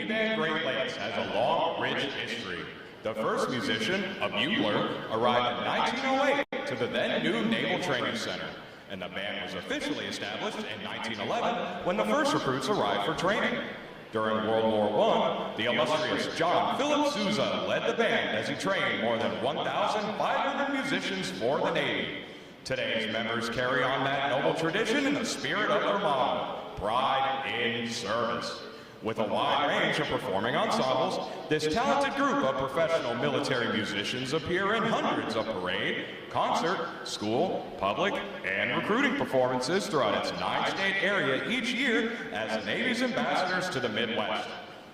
Navy Band Great Lakes has a long, rich history. The first musician, a bugler, arrived in 1908 to the then new Naval Training Center, and the band was officially established in 1911 when the first recruits arrived for training. During World War I, the illustrious John Philip Sousa led the band as he trained more than 1,500 musicians for the Navy. Today's members carry on that noble tradition in the spirit of their motto, pride in service. With a wide range of performing ensembles, this talented group of professional military musicians appear in hundreds of parade, concert, school, public, and recruiting performances throughout its 9-state area each year as the Navy's ambassadors to the Midwest.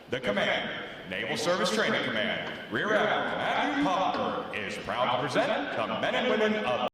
The Command, Naval Service Training Command, Rear Admiral Matthew Popper is proud to present the men and women of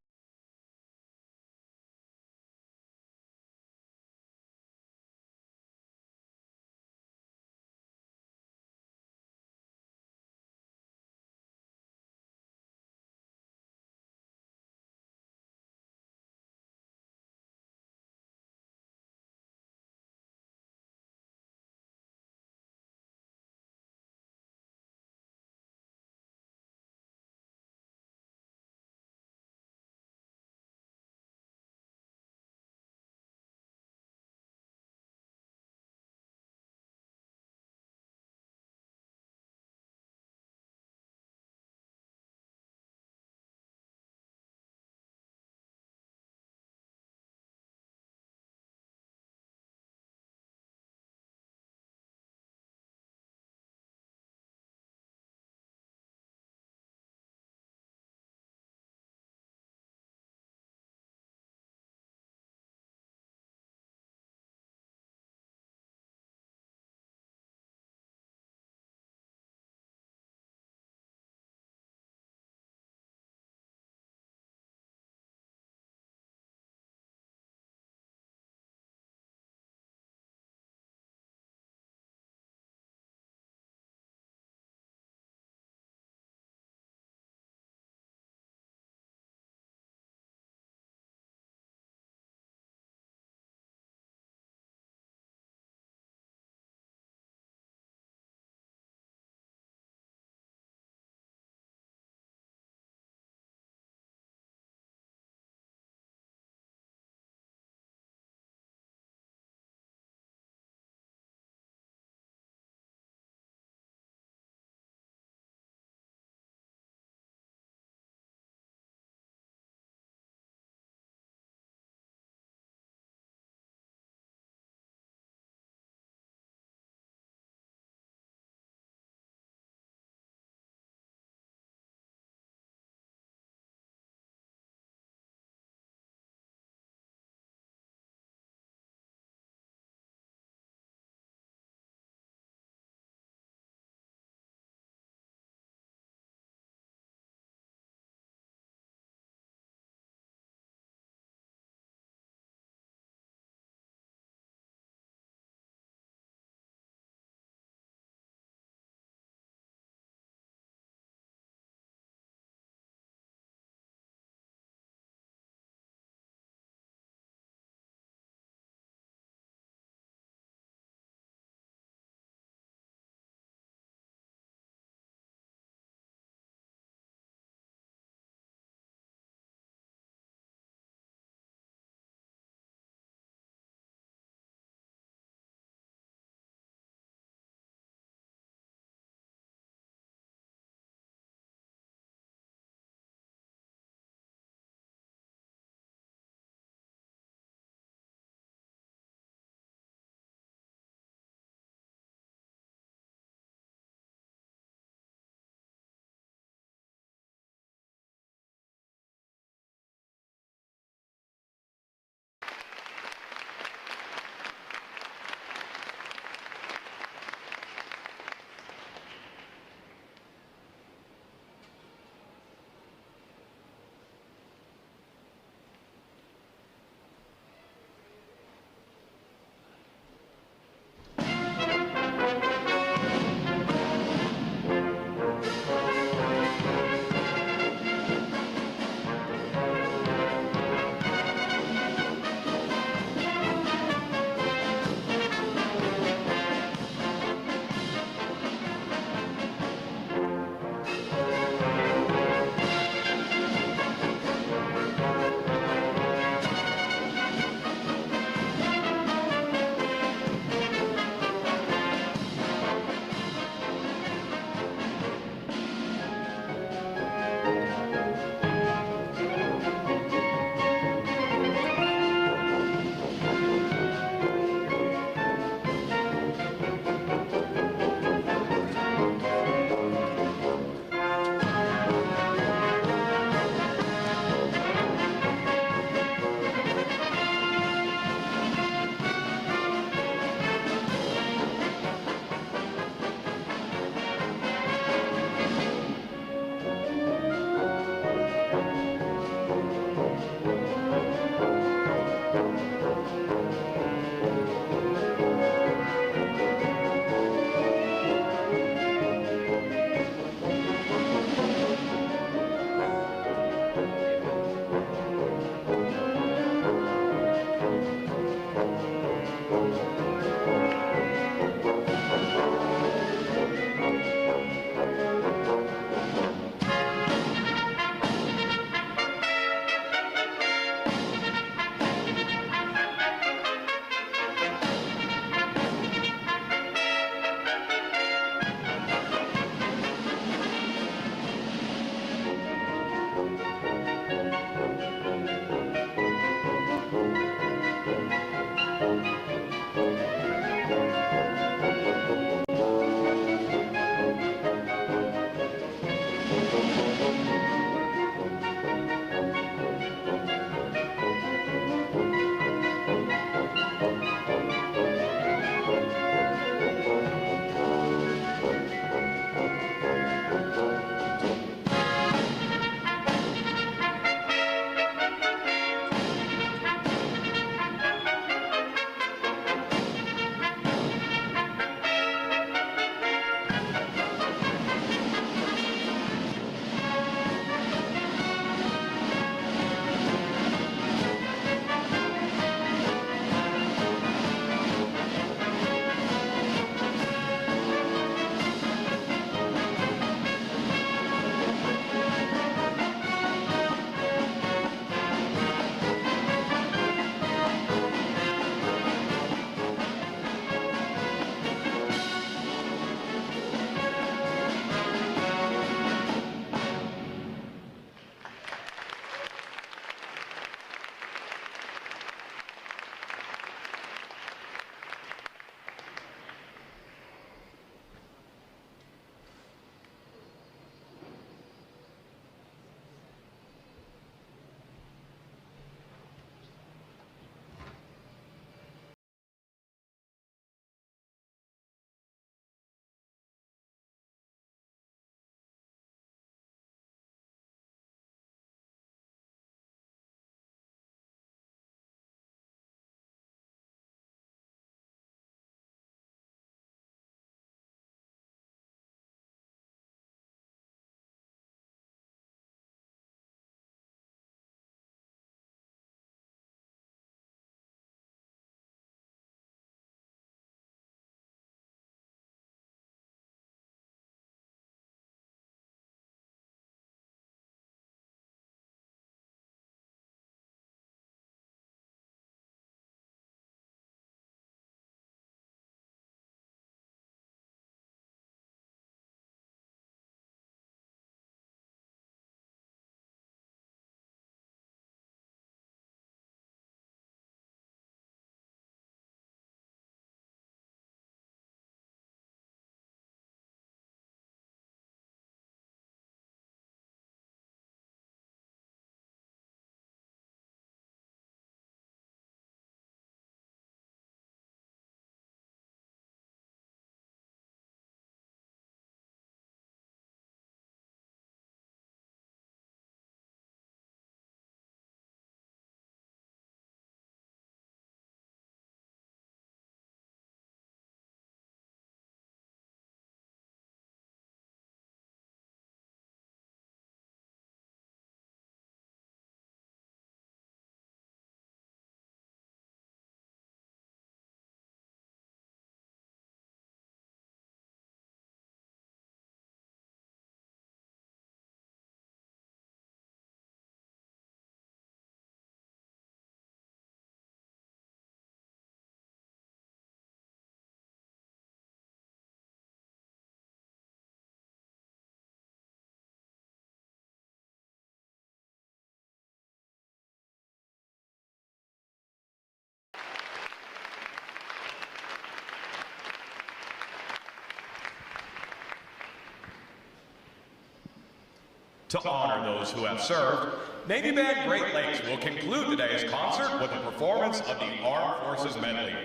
To honor those who have served, Navy Band Great Lakes will conclude today's concert with a performance of the Armed Forces Medley.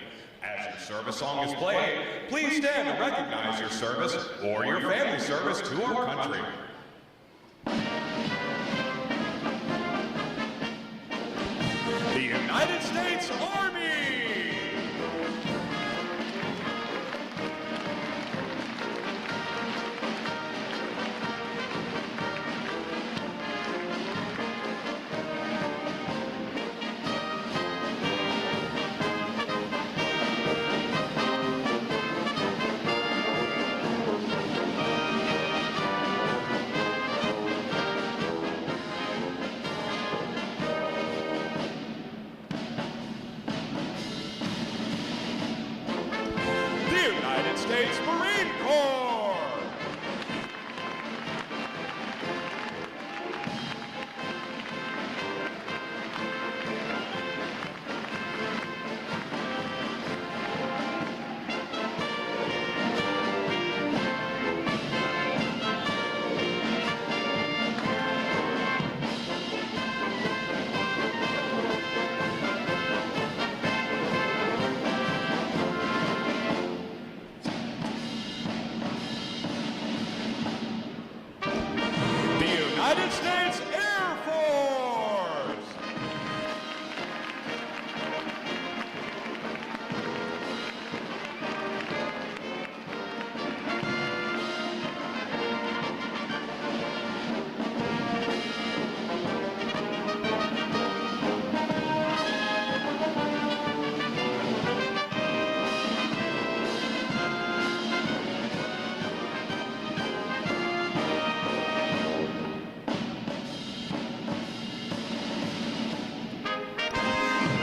As your service song is played, please stand to recognize your service or your family service to our country. The United States Army! States Marine Corps! United States Air Force!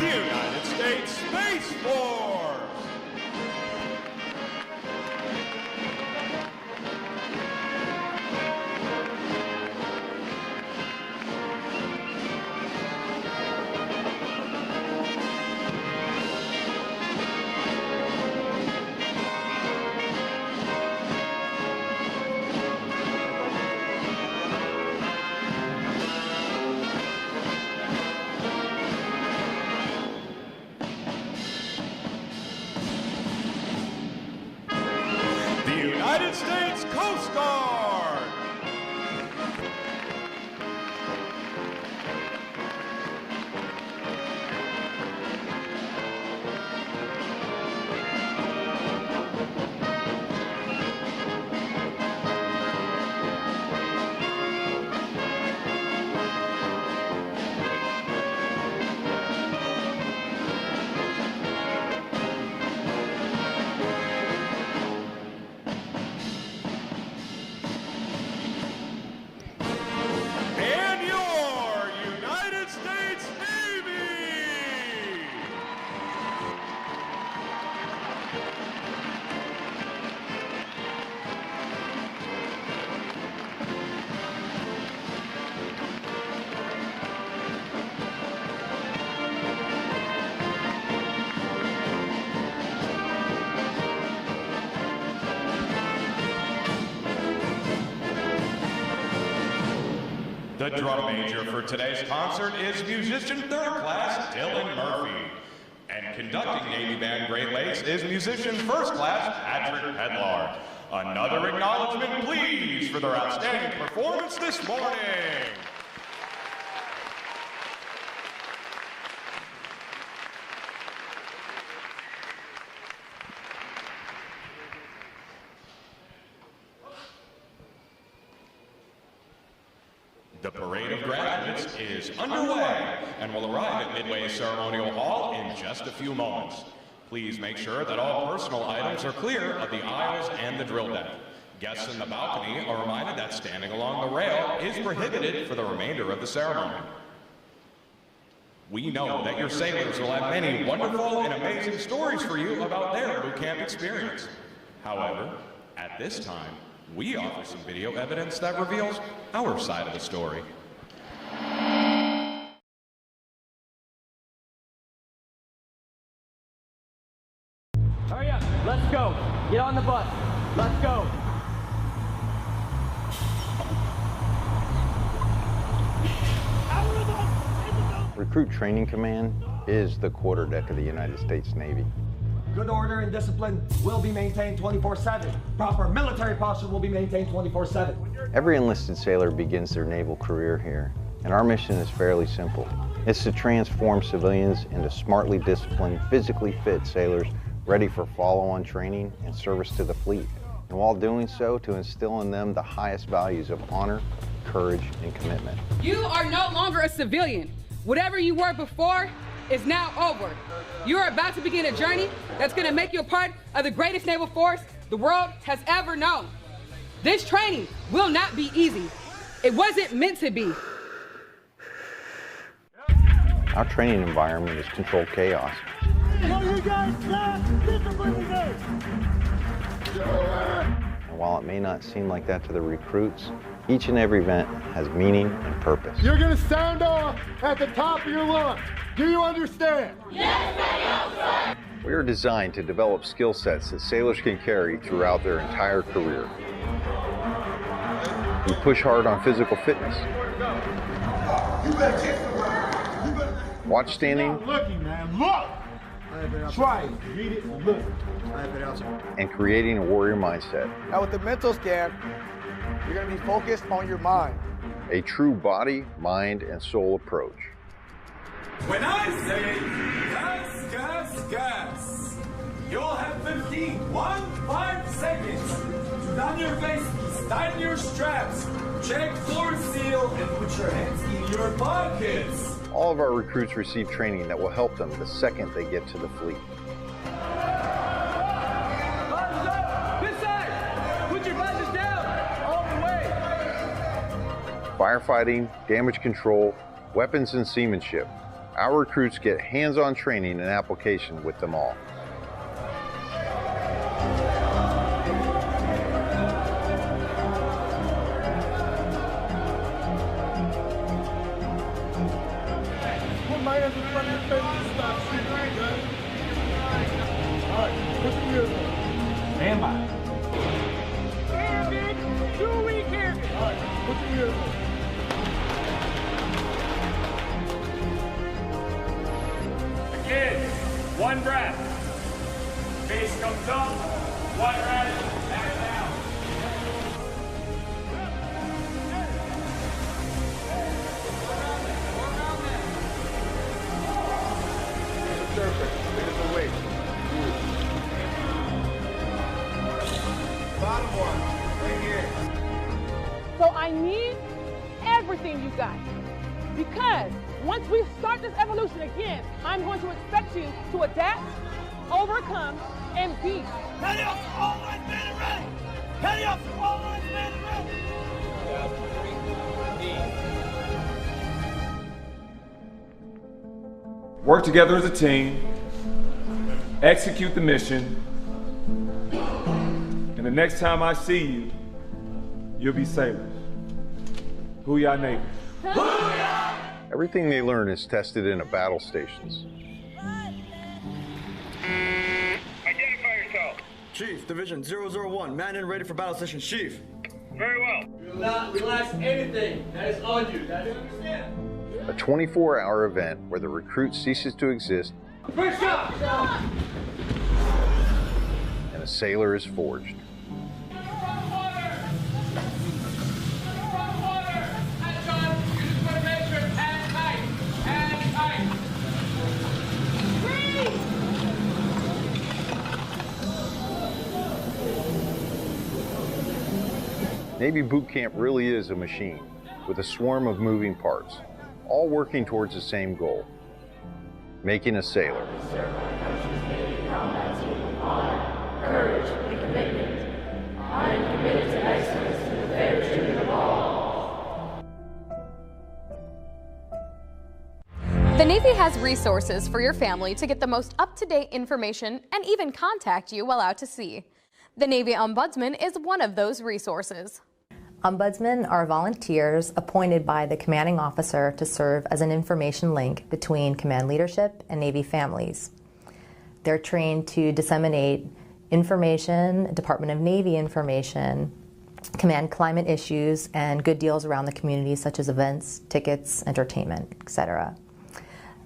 United States Space Force! United States Coast Guard! The drum major for today's concert is musician third class Dylan Murphy. And conducting Navy Band Great Lakes is musician first class Patrick Pedlar. Another acknowledgement, please, for their outstanding performance this morning. The Parade of Graduates is underway and will arrive at Midway Ceremonial Hall in just a few moments. Please make sure that all personal items are clear of the aisles and the drill deck. Guests in the balcony are reminded that standing along the rail is prohibited for the remainder of the ceremony. We know that your sailors will have many wonderful and amazing stories for you about their boot camp experience. However, at this time, we offer some video evidence that reveals our side of the story. Hurry up, let's go. Get on the bus. Let's go. Recruit Training Command is the quarterdeck of the United States Navy. Good order and discipline will be maintained 24/7. Proper military posture will be maintained 24/7. Every enlisted sailor begins their naval career here, and our mission is fairly simple. It's to transform civilians into smartly disciplined, physically fit sailors ready for follow-on training and service to the fleet. And while doing so, to instill in them the highest values of honor, courage, and commitment. You are no longer a civilian. Whatever you were before is now over. You are about to begin a journey that's going to make you a part of the greatest naval force the world has ever known. This training will not be easy. It wasn't meant to be. Our training environment is controlled chaos. And while it may not seem like that to the recruits, each and every event has meaning and purpose. You're going to sound off at the top of your lungs. Do you understand? Yes, I We are designed to develop skill sets that sailors can carry throughout their entire career. We push hard on physical fitness. Watch standing. Stop looking, man. Look! Try it. Read it and look. And creating a warrior mindset. Now with the mental scan, you're going to be focused on your mind. A true body, mind, and soul approach. When I say gas, gas, gas, you'll have 5 seconds to down your faces, tighten your straps, check floor seal, and put your hands in your pockets. All of our recruits receive training that will help them the second they get to the fleet. This side! Put your buttons down! All the way! Firefighting, damage control, weapons and seamanship. Our recruits get hands-on training and application with them all. Put my hands in front of your face and stop shooting, okay? All right, put your ears on. Stand by. Cannon! 2 week cannon! All right, put your ears on. Kids, one breath. Face comes up, one breath, back down. Surface, finish the weight. Bottom one, right here. So I need everything you got. Because once we start this evolution again, I'm going to expect you to adapt, overcome, and be. Ready up, all right, man, and ready. Ready up, all right, man, and ready. Work together as a team, execute the mission, and the next time I see you, you'll be sailors. Who y'all Navy? Everything they learn is tested in a battle stations. Identify yourself. Chief, Division 001, man in ready for battle station. Chief. Very well. You will not relax anything that is on you. That is understand. A 24-hour event where the recruit ceases to exist First shot! and a sailor is forged. Navy boot camp really is a machine with a swarm of moving parts, all working towards the same goal, making a sailor. Courage and commitment. I am committed to excellence and the fair treatment of all. The Navy has resources for your family to get the most up-to-date information and even contact you while out to sea. The Navy Ombudsman is one of those resources. Ombudsmen are volunteers appointed by the commanding officer to serve as an information link between command leadership and Navy families. They're trained to disseminate information, Department of Navy information, command climate issues, and good deals around the community such as events, tickets, entertainment, etc.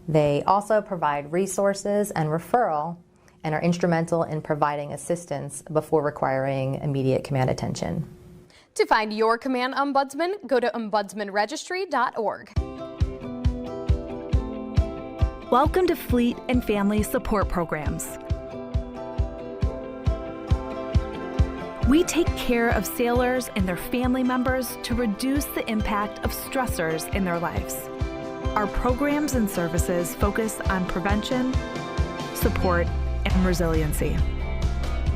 They also provide resources and referral and are instrumental in providing assistance before requiring immediate command attention. To find your command ombudsman, go to ombudsmanregistry.org. Welcome to Fleet and Family Support Programs. We take care of sailors and their family members to reduce the impact of stressors in their lives. Our programs and services focus on prevention, support, and resiliency.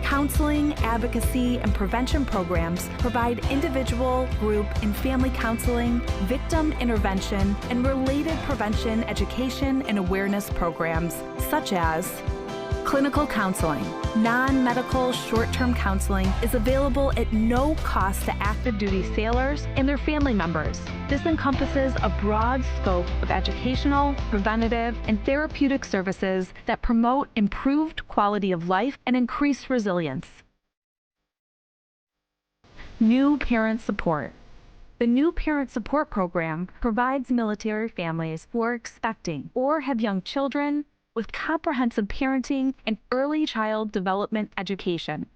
Counseling, advocacy, and prevention programs provide individual, group, and family counseling, victim intervention, and related prevention, education, and awareness programs such as clinical counseling. Non-medical short-term counseling is available at no cost to active duty sailors and their family members. This encompasses a broad scope of educational, preventative, and therapeutic services that promote improved quality of life and increased resilience. New Parent Support. The New Parent Support Program provides military families who are expecting or have young children with comprehensive parenting and early child development education.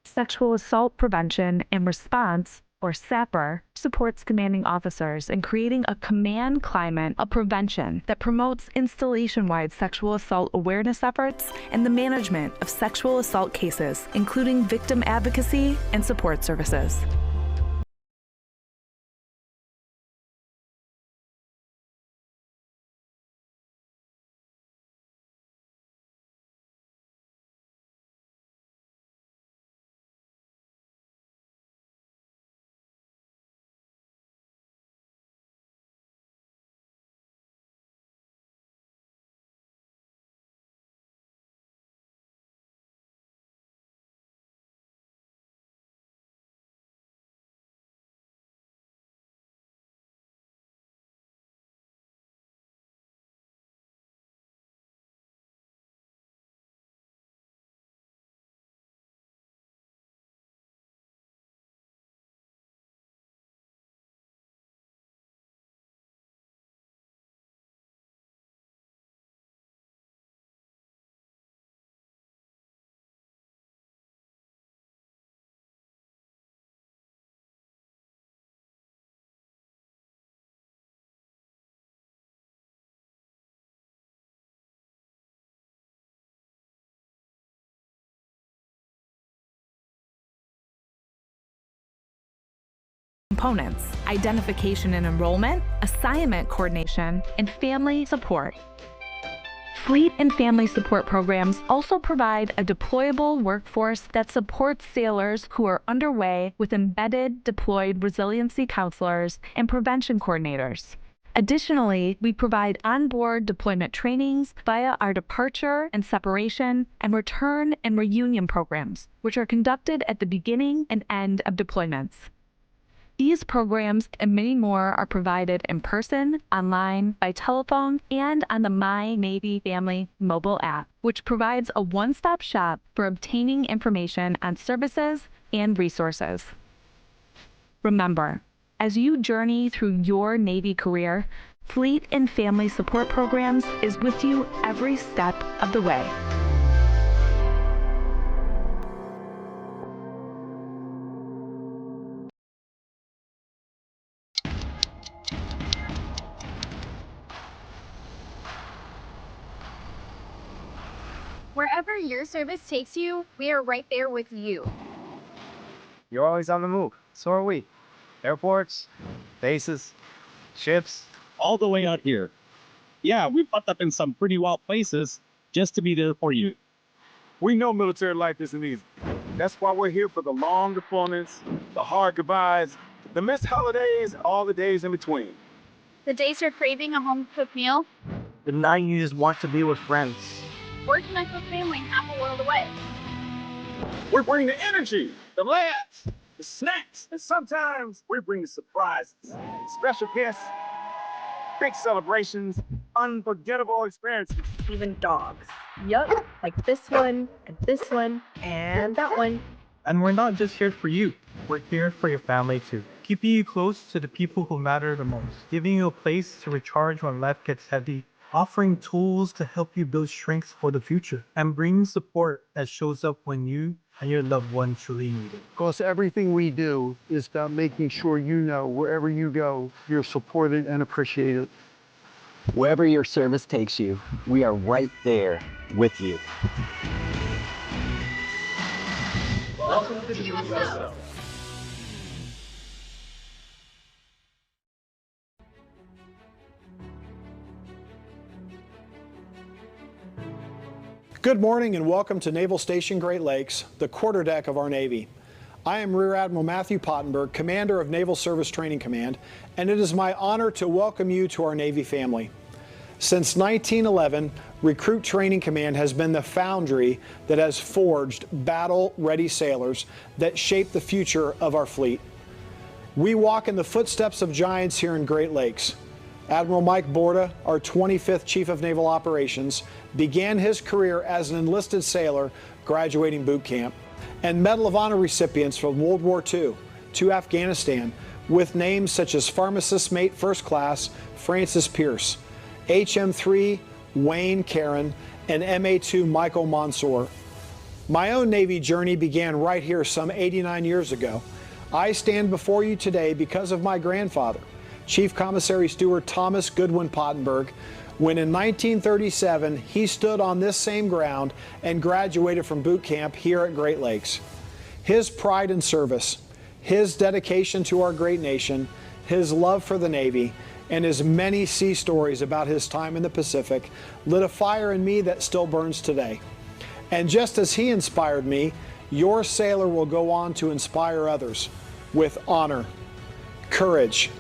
Sexual Assault Prevention and Response, or SAPR, supports commanding officers in creating a command climate of prevention that promotes installation-wide sexual assault awareness efforts and the management of sexual assault cases, including victim advocacy and support services. Components: identification and enrollment, assignment coordination, and family support. Fleet and family support programs also provide a deployable workforce that supports sailors who are underway with embedded deployed resiliency counselors and prevention coordinators. Additionally, we provide onboard deployment trainings via our departure and separation and return and reunion programs, which are conducted at the beginning and end of deployments. These programs and many more are provided in person, online, by telephone, and on the My Navy Family mobile app, which provides a one-stop shop for obtaining information on services and resources. Remember, as you journey through your Navy career, Fleet and Family Support Programs is with you every step of the way. Wherever your service takes you, we are right there with you. You're always on the move. So are we. Airports, bases, ships. All the way out here. Yeah, we popped up in some pretty wild places just to be there for you. We know military life isn't easy. That's why we're here for the long deployments, the hard goodbyes, the missed holidays, all the days in between. The days you're craving a home-cooked meal. The night you just want to be with friends. Or connect with family half a world away. We bring the energy, the laughs, the snacks, and sometimes we bring the surprises. Special guests, big celebrations, unforgettable experiences. Even dogs. Yup, like this one, and this one, and that one. And we're not just here for you. We're here for your family too. Keep keeping you close to the people who matter the most, giving you a place to recharge when life gets heavy, offering tools to help you build strength for the future, and bringing support that shows up when you and your loved one truly need it. Because everything we do is about making sure you know wherever you go, you're supported and appreciated. Wherever your service takes you, we are right there with you. Welcome to the USO. Good morning and welcome to Naval Station Great Lakes, the quarterdeck of our Navy. I am Rear Admiral Matthew Pottenberg, Commander of Naval Service Training Command, and it is my honor to welcome you to our Navy family. Since 1911, Recruit Training Command has been the foundry that has forged battle-ready sailors that shape the future of our fleet. We walk in the footsteps of giants here in Great Lakes. Admiral Mike Borda, our 25th Chief of Naval Operations, began his career as an enlisted sailor graduating boot camp, and Medal of Honor recipients from World War II to Afghanistan with names such as Pharmacist Mate First Class Francis Pierce, HM3 Wayne Caron, and MA2 Michael Mansour. My own Navy journey began right here some 89 years ago. I stand before you today because of my grandfather, Chief Commissary Steward Thomas Goodwin Pottenberg, when in 1937 he stood on this same ground and graduated from boot camp here at Great Lakes. His pride in service, his dedication to our great nation, his love for the Navy, and his many sea stories about his time in the Pacific lit a fire in me that still burns today. And just as he inspired me, your sailor will go on to inspire others with honor, courage,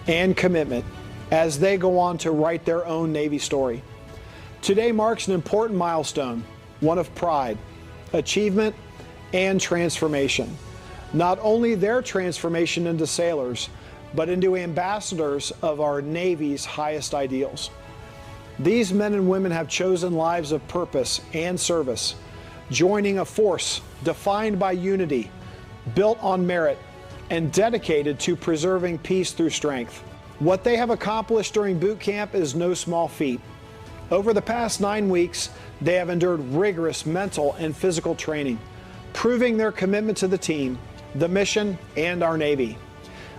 and commitment as they go on to write their own Navy story. Today marks an important milestone, one of pride, achievement, and transformation. Not only their transformation into sailors, but into ambassadors of our Navy's highest ideals. These men and women have chosen lives of purpose and service, joining a force defined by unity, built on merit, and dedicated to preserving peace through strength. What they have accomplished during boot camp is no small feat. Over the past 9 weeks, they have endured rigorous mental and physical training, proving their commitment to the team, the mission, and our Navy.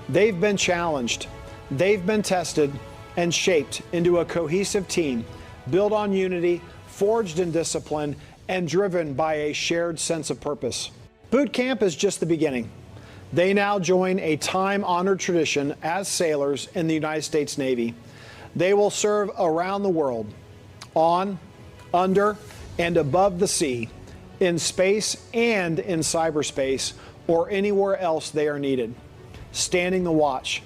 They've been challenged, they've been tested, and shaped into a cohesive team, built on unity, forged in discipline, and driven by a shared sense of purpose. Boot camp is just the beginning. They now join a time-honored tradition as sailors in the United States Navy. They will serve around the world, on, under, and above the sea, in space and in cyberspace, or anywhere else they are needed, standing the watch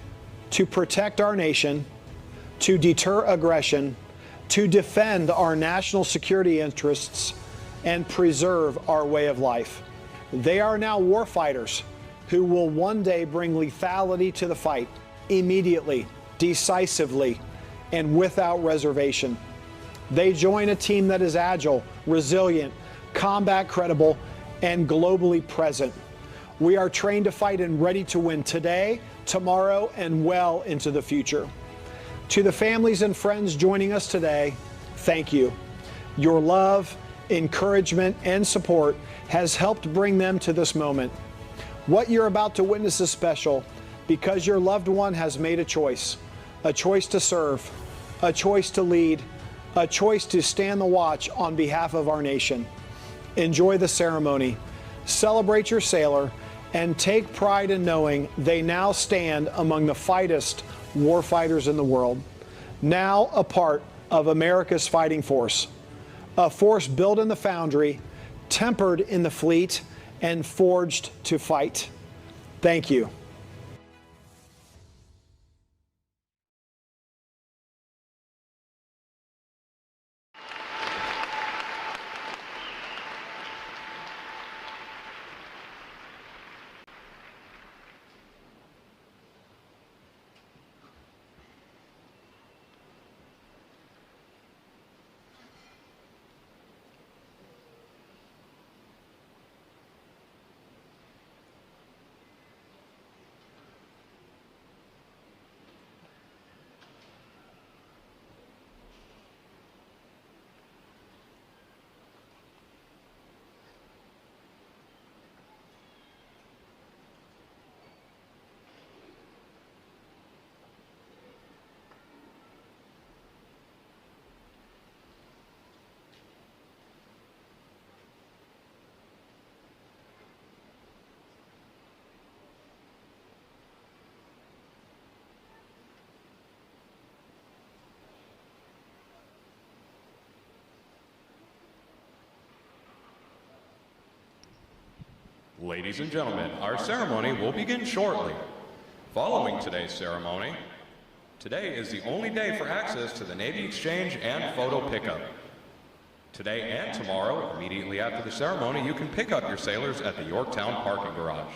to protect our nation, to deter aggression, to defend our national security interests, and preserve our way of life. They are now warfighters who will one day bring lethality to the fight, immediately, decisively, and without reservation. They join a team that is agile, resilient, combat credible, and globally present. We are trained to fight and ready to win today, tomorrow, and well into the future. To the families and friends joining us today, thank you. Your love, encouragement, and support has helped bring them to this moment. What you're about to witness is special because your loved one has made a choice to serve, a choice to lead, a choice to stand the watch on behalf of our nation. Enjoy the ceremony, celebrate your sailor, and take pride in knowing they now stand among the finest warfighters in the world, now a part of America's fighting force, a force built in the foundry, tempered in the fleet, and forged to fight. Thank you. Ladies and gentlemen, our ceremony will begin shortly. Following today's ceremony, today is the only day for access to the Navy Exchange and photo pickup. Today and tomorrow, immediately after the ceremony, you can pick up your sailors at the Yorktown parking garage.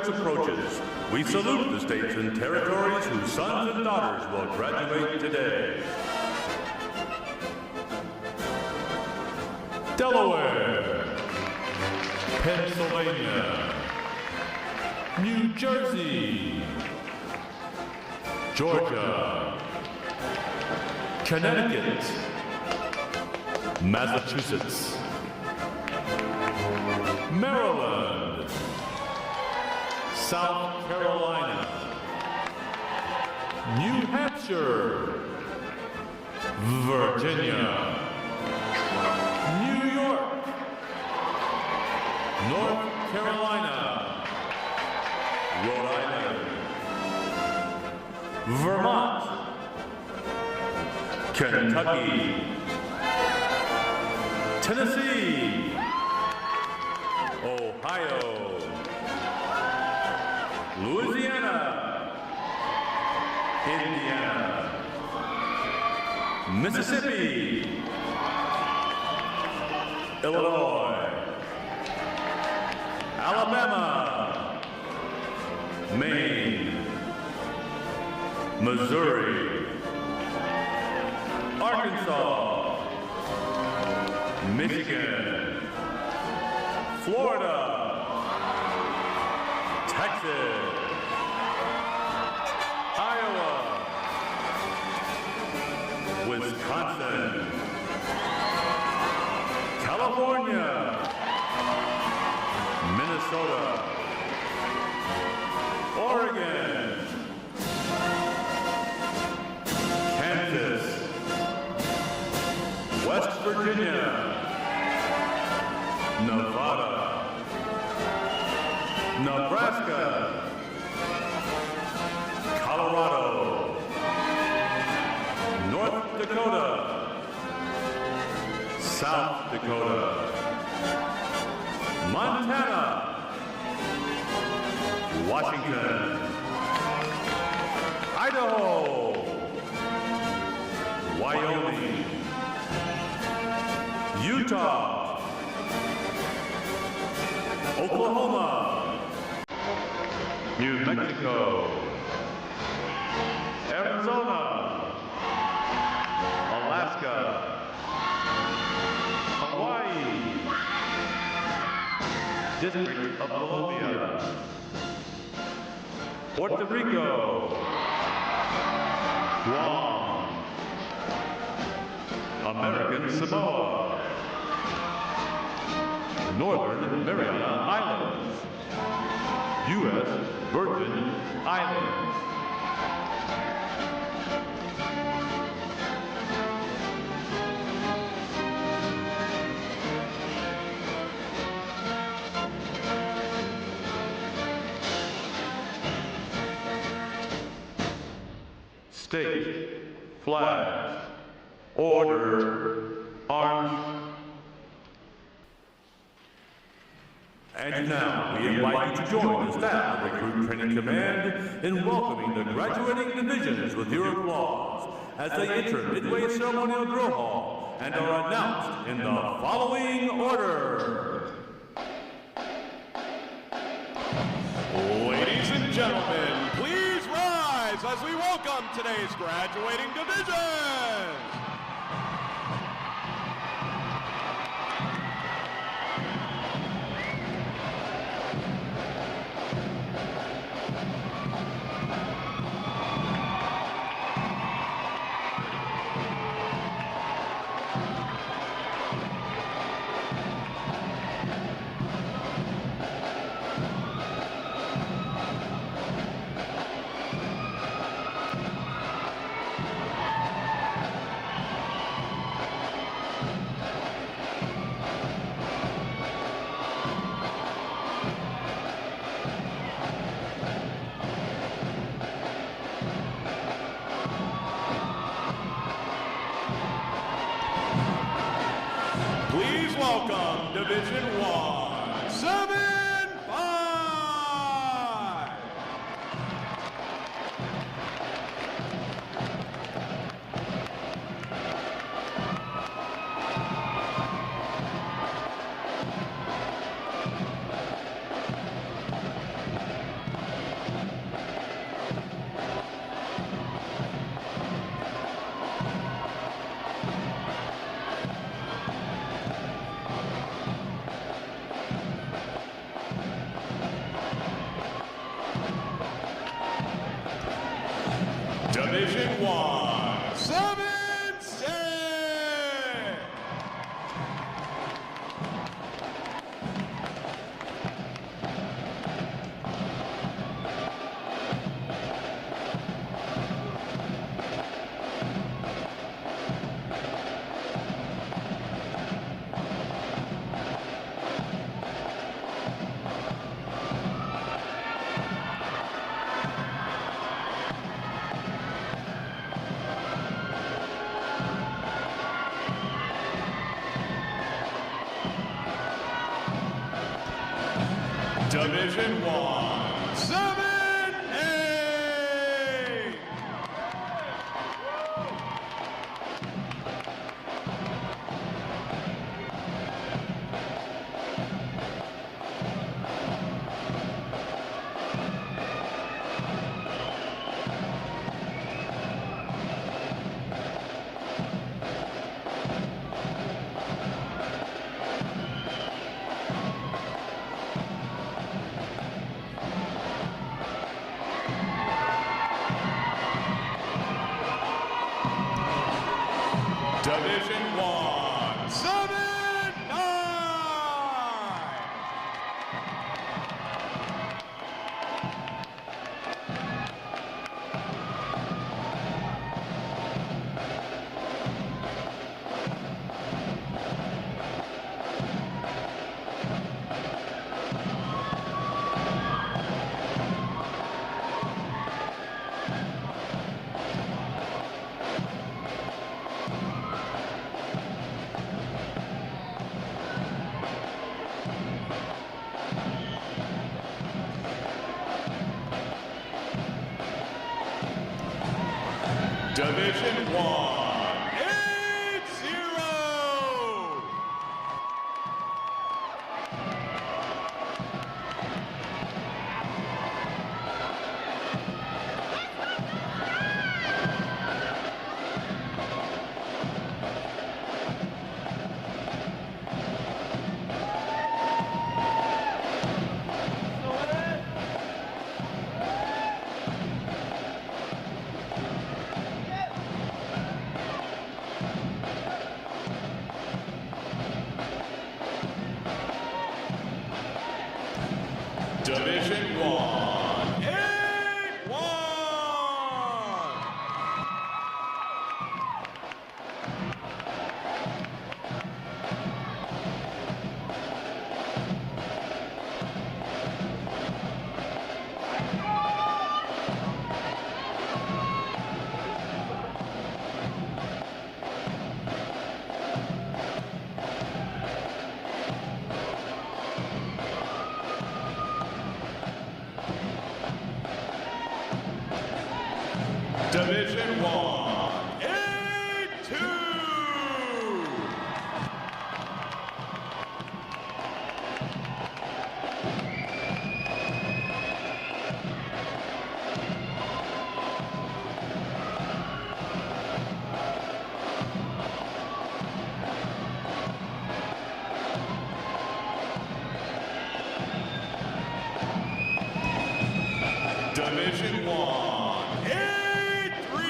graduates approaches, we salute the states and territories whose sons and daughters will graduate today. Delaware, Pennsylvania, New Jersey, Georgia, Connecticut, Massachusetts, Maryland, South Carolina, New Hampshire, Virginia, New York, North Carolina, Rhode Island, Vermont, Kentucky, Tennessee, Ohio, Louisiana, Indiana, Mississippi, Illinois, Alabama, Maine, Missouri, Arkansas, Michigan, Florida, Texas, Iowa, Wisconsin, California, Minnesota, Oregon, Kansas, West Virginia, Nevada, Nebraska, Colorado, North Dakota, South Dakota, Montana, Washington, Idaho, Wyoming, Utah, Oklahoma, New Mexico, Arizona, Alaska, Hawaii, District of Columbia, Puerto Rico, Guam, American Samoa, Northern Mariana Islands, U.S. Virgin Islands. State, flags, order, arms. And now we invite you to join the staff of Recruit Training Command in welcoming the graduating divisions with your applause as they enter Midway Ceremonial Drill Hall and are announced in the following order. Ladies and gentlemen, please rise as we welcome today's graduating division. Please welcome Division 1, 7-5. Division 1, 7-6. Division 1, 7-8. Division 1, 7-9. Division 1, 8-0. Division 1, 8-1. Division 1, 8-2. Division 1, 8-3.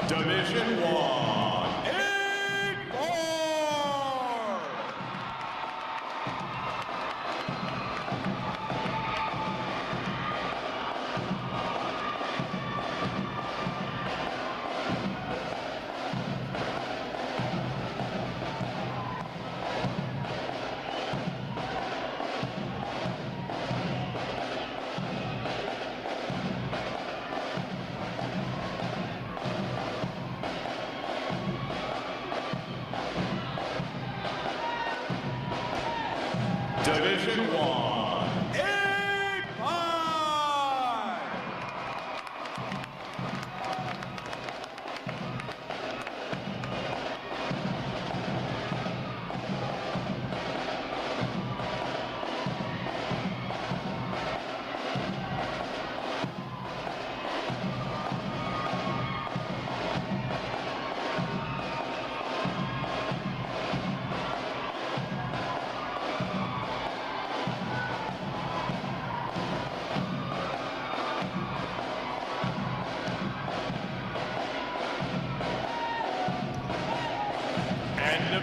Division 1, 8-4.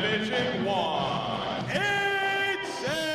Division 1, 8-6!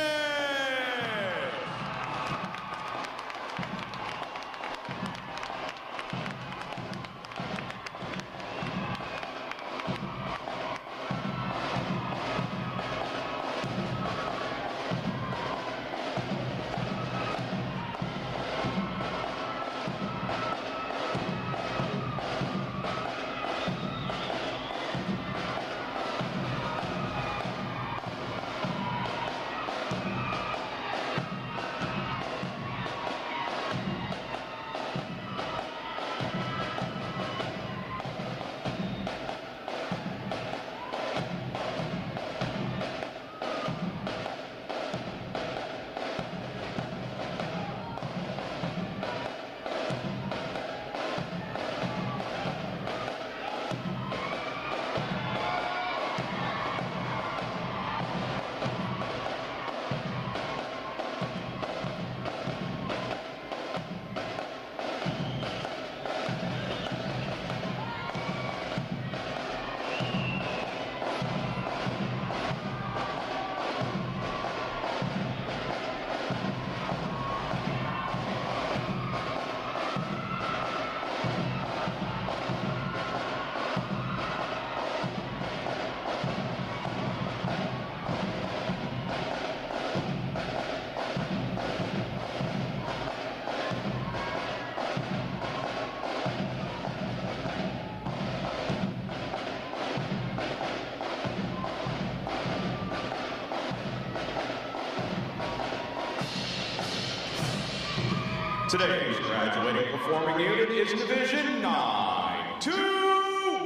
Today's graduating performing unit is Division 921.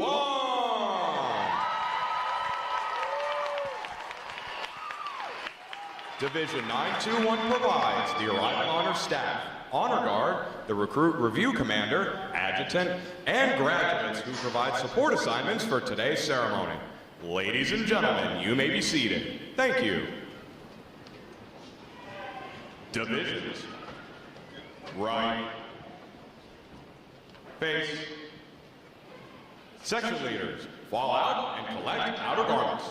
Division 921 provides the Arrival Honor Staff, Honor Guard, the Recruit Review Commander, Adjutant, and graduates who provide support assignments for today's ceremony. Ladies and gentlemen, you may be seated. Thank you. Divisions. Right. Face. Section leaders, fall out and collect outer garments.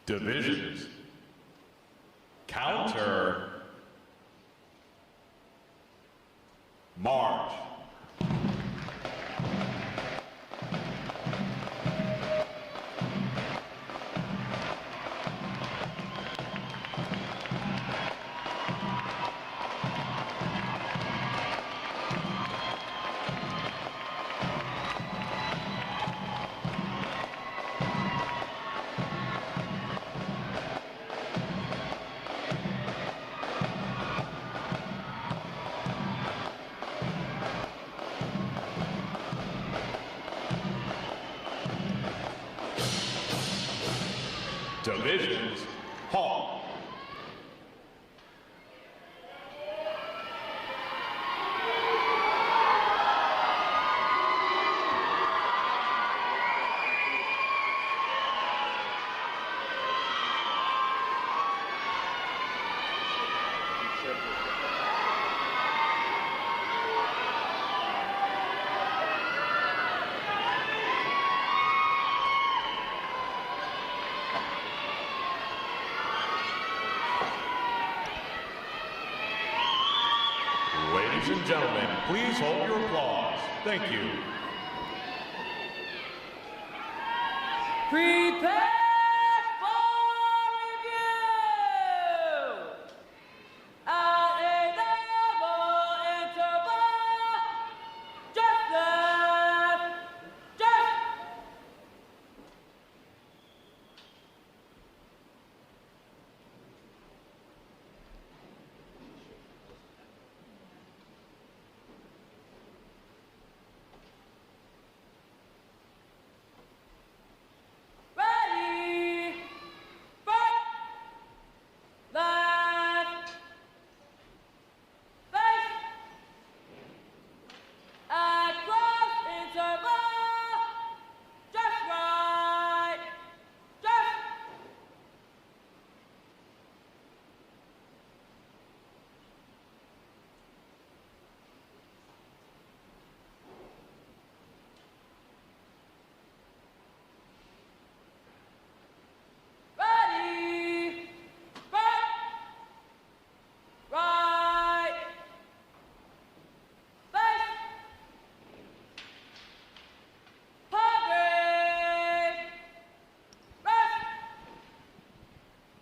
Divisions. Counter. March. Divisions, halt. Ladies and gentlemen, please hold your applause. Thank you. Prepare for review! At a double interval, just left, just. Ready, front, left, face, across interval, just right, just. Ready, front, right, face, parade, rest.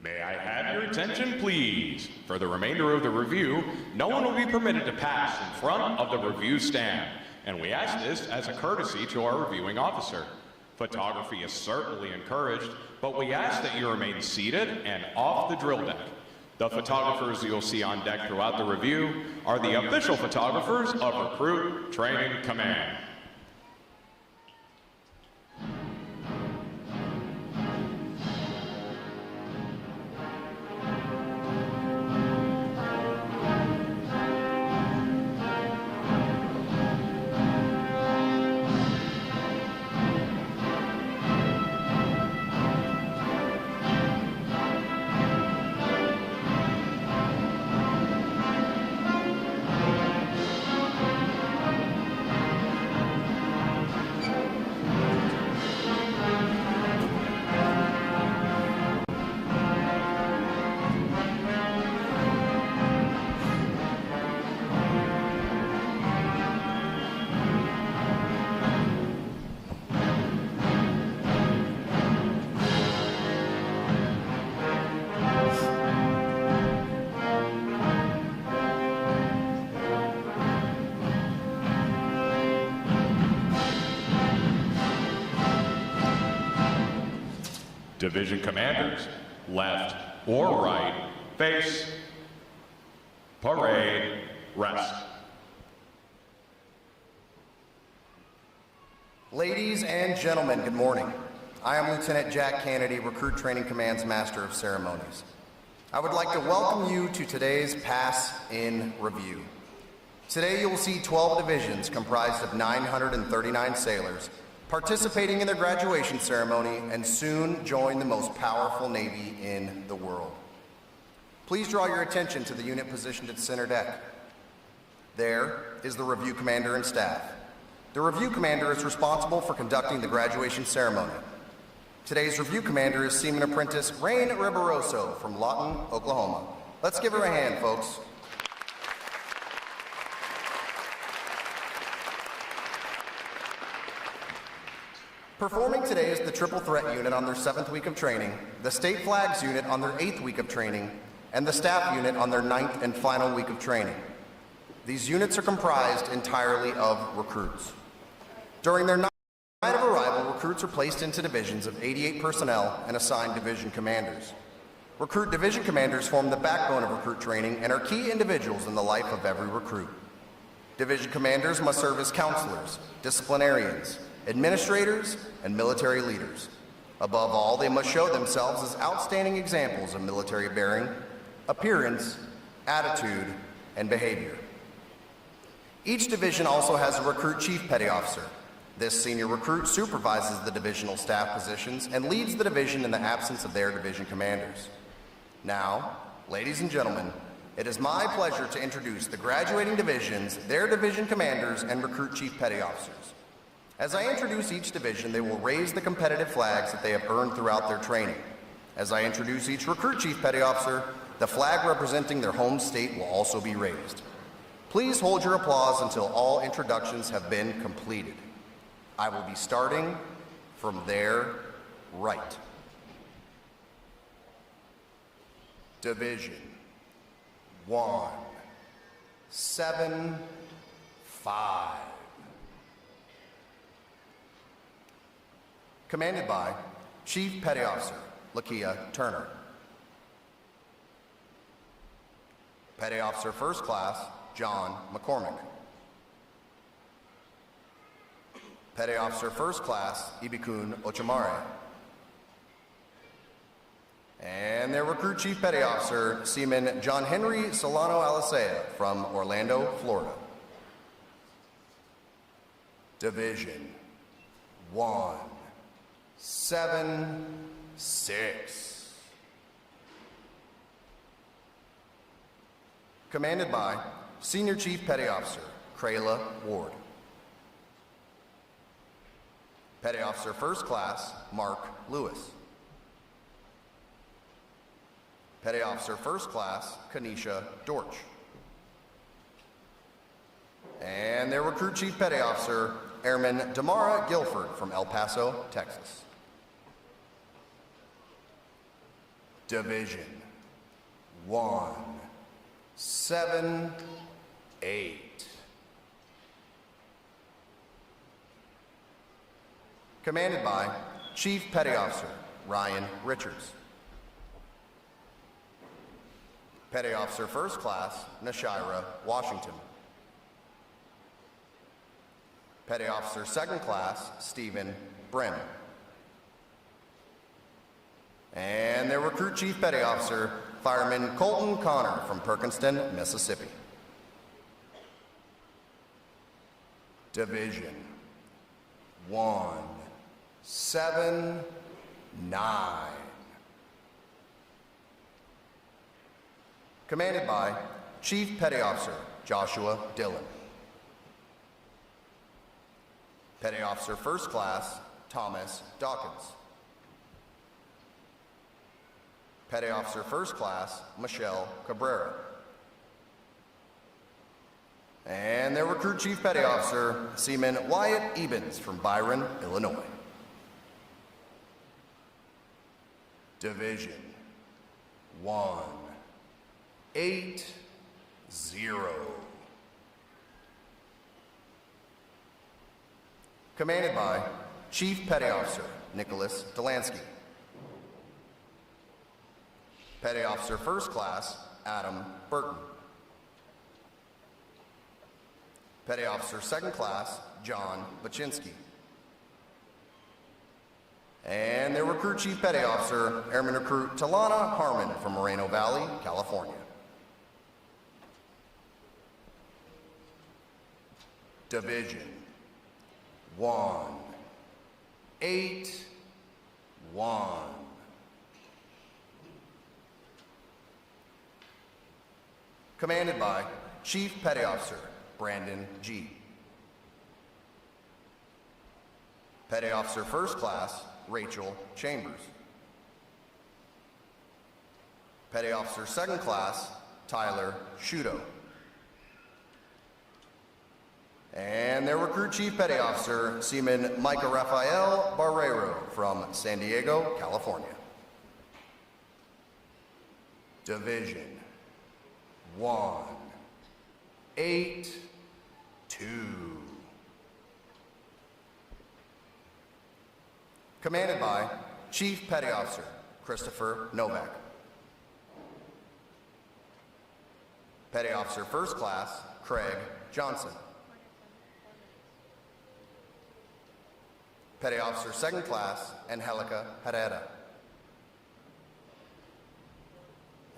May I have your attention, please? For the remainder of the review, no one will be permitted to pass in front of the review stand, and we ask this as a courtesy to our reviewing officer. Photography is certainly encouraged, but we ask that you remain seated and off the drill deck. The photographers you'll see on deck throughout the review are the official photographers of Recruit Training Command. Division commanders, left or right, face, parade, rest. Ladies and gentlemen, good morning. I am Lieutenant Jack Kennedy, Recruit Training Command's Master of Ceremonies. I would like to welcome you to today's Pass in Review. Today you will see 12 divisions comprised of 939 sailors participating in their graduation ceremony and soon join the most powerful Navy in the world. Please draw your attention to the unit positioned at center deck. There is the review commander and staff. The review commander is responsible for conducting the graduation ceremony. Today's review commander is Seaman Apprentice Rain Riberoso from Lawton, Oklahoma. Let's give her a hand, folks. Performing today is the Triple Threat Unit on their 7th week of training, the State Flags Unit on their 8th week of training, and the Staff Unit on their 9th and final week of training. These units are comprised entirely of recruits. During their night of arrival, recruits are placed into divisions of 88 personnel and assigned division commanders. Recruit division commanders form the backbone of recruit training and are key individuals in the life of every recruit. Division commanders must serve as counselors, disciplinarians, administrators, and military leaders. Above all, they must show themselves as outstanding examples of military bearing, appearance, attitude, and behavior. Each division also has a recruit chief petty officer. This senior recruit supervises the divisional staff positions and leads the division in the absence of their division commanders. Now, ladies and gentlemen, it is my pleasure to introduce the graduating divisions, their division commanders, and recruit chief petty officers. As I introduce each division, they will raise the competitive flags that they have earned throughout their training. As I introduce each recruit chief petty officer, the flag representing their home state will also be raised. Please hold your applause until all introductions have been completed. I will be starting from their right. Division 175. Commanded by Chief Petty Officer Lakia Turner. Petty Officer First Class John McCormick. Petty Officer First Class Ibikun Ochamare. And their recruit chief petty officer, Seaman John Henry Solano Alicea from Orlando, Florida. Division 176. Commanded by Senior Chief Petty Officer Crayla Ward. Petty Officer First Class Mark Lewis. Petty Officer First Class Kanisha Dorch. And their recruit chief petty officer Airman Damara Guilford from El Paso, Texas. Division 178. Commanded by Chief Petty Officer Ryan Richards. Petty Officer First Class Nashira Washington. Petty Officer Second Class Stephen Brim. And their recruit chief petty officer Fireman Colton Connor from Perkinston, Mississippi. Division 179. Commanded by Chief Petty Officer Joshua Dillon. Petty Officer First Class Thomas Dawkins. Petty Officer First Class Michelle Cabrera. And their recruit chief petty officer Seaman Wyatt Ebens from Byron, Illinois. Division 180. Commanded by Chief Petty Officer Nicholas Delansky. Petty Officer First Class Adam Burton. Petty Officer Second Class John Baczynski. And their recruit chief petty officer, Airman Recruit Talana Harmon from Moreno Valley, California. Division 181. Commanded by Chief Petty Officer Brandon G. Petty Officer First Class Rachel Chambers. Petty Officer Second Class Tyler Shudo. And their recruit chief petty officer, Seaman Micah Rafael Barrero from San Diego, California. Division 182. Commanded by Chief Petty Officer Christopher Novak. Petty Officer First Class Craig Johnson. Petty Officer Second Class Angelica Herrera.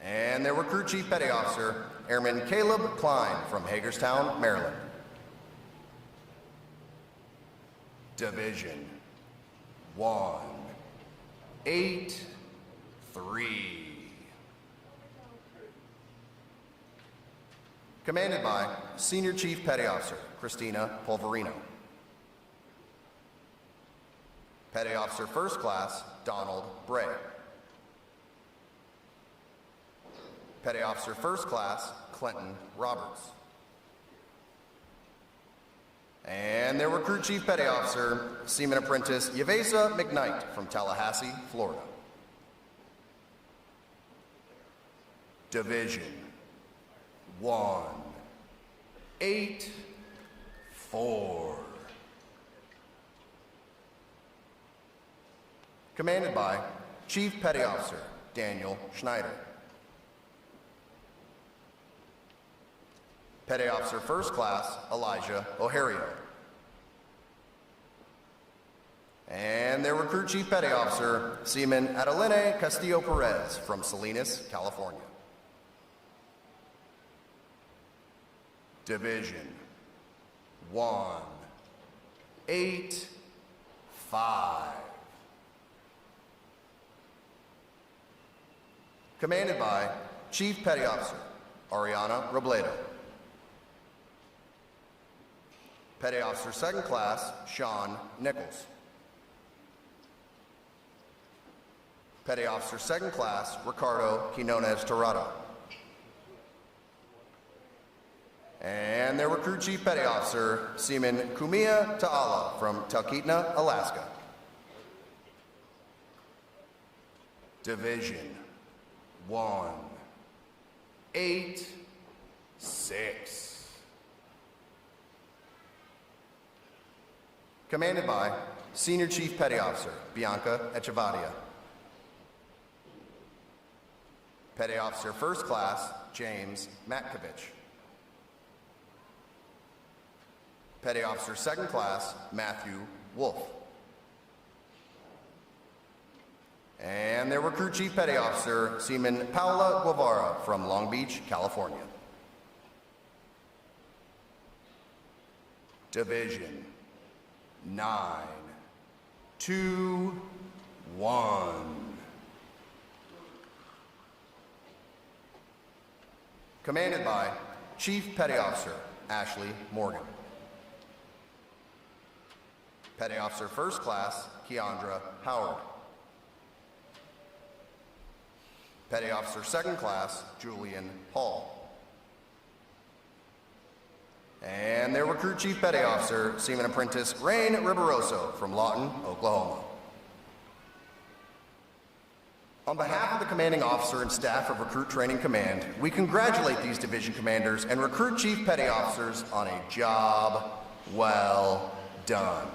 And their Recruit Chief Petty Officer, Airman Caleb Klein from Hagerstown, Maryland. Division 183. Commanded by Senior Chief Petty Officer Christina Polverino. Petty Officer First Class Donald Bray. Petty Officer First Class Clinton Roberts. And their Recruit Chief Petty Officer, Seaman Apprentice Yavesa McKnight from Tallahassee, Florida. Division 184. Commanded by Chief Petty Officer Daniel Schneider. Petty Officer First Class Elijah O'Hario. And their Recruit Chief Petty Officer, Seaman Adeline Castillo Perez from Salinas, California. Division 185. Commanded by Chief Petty Officer Ariana Robledo. Petty Officer Second Class Sean Nichols. Petty Officer Second Class Ricardo Quinones Torrado. And their Recruit Chief Petty Officer, Seaman Kumia Ta'ala from Talkeetna, Alaska. Division 186. Commanded by Senior Chief Petty Officer Bianca Echevarria. Petty Officer First Class James Matkovich. Petty Officer Second Class Matthew Wolf. And their Recruit Chief Petty Officer Seaman Paula Guevara from Long Beach, California. Division 921. Commanded by Chief Petty Officer Ashley Morgan. Petty Officer First Class Keandra Howard. Petty Officer Second Class Julian Hall. And their Recruit Chief Petty Officer, Seaman Apprentice Rain Riberoso from Lawton, Oklahoma. On behalf of the Commanding Officer and staff of Recruit Training Command, we congratulate these division commanders and Recruit Chief Petty Officers on a job well done.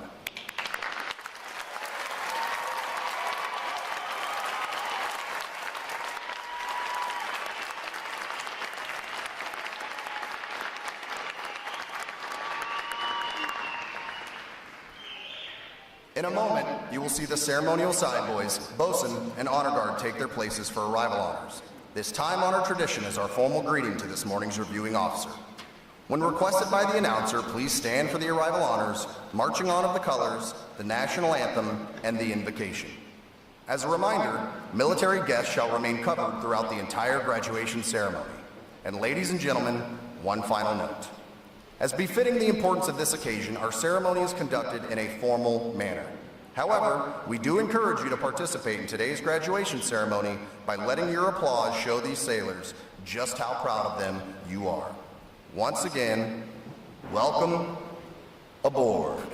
In a moment, you will see the ceremonial side boys, bosun, and honor guard take their places for arrival honors. This time-honored tradition is our formal greeting to this morning's reviewing officer. When requested by the announcer, please stand for the arrival honors, marching on of the colors, the national anthem, and the invocation. As a reminder, military guests shall remain covered throughout the entire graduation ceremony. And ladies and gentlemen, one final note. As befitting the importance of this occasion, our ceremony is conducted in a formal manner. However, we do encourage you to participate in today's graduation ceremony by letting your applause show these sailors just how proud of them you are. Once again, welcome aboard.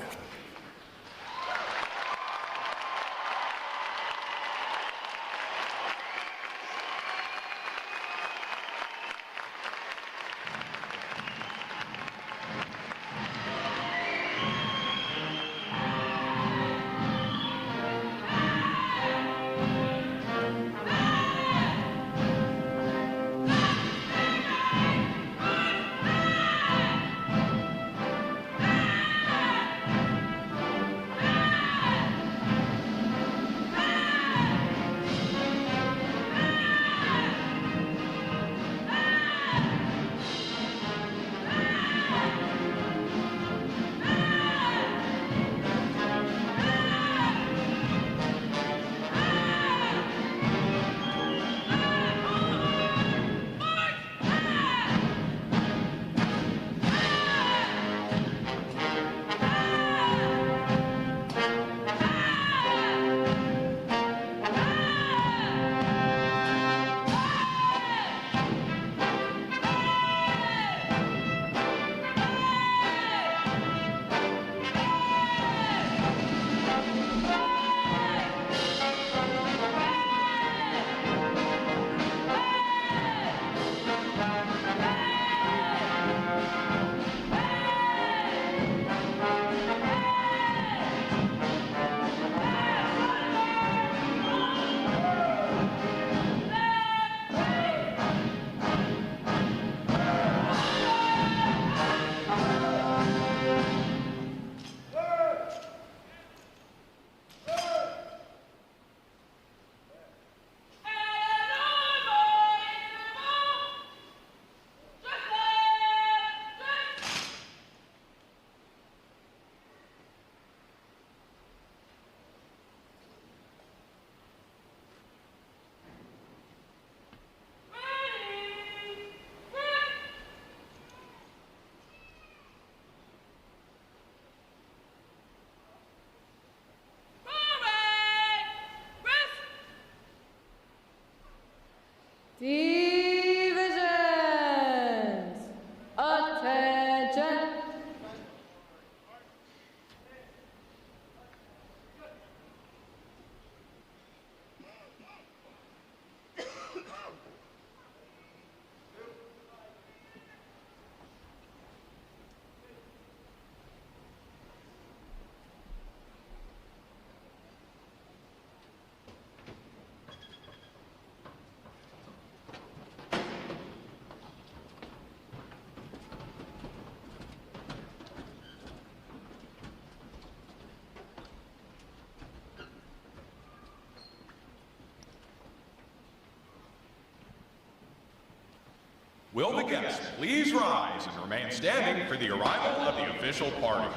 Will the guests please rise and remain standing for the arrival of the official party?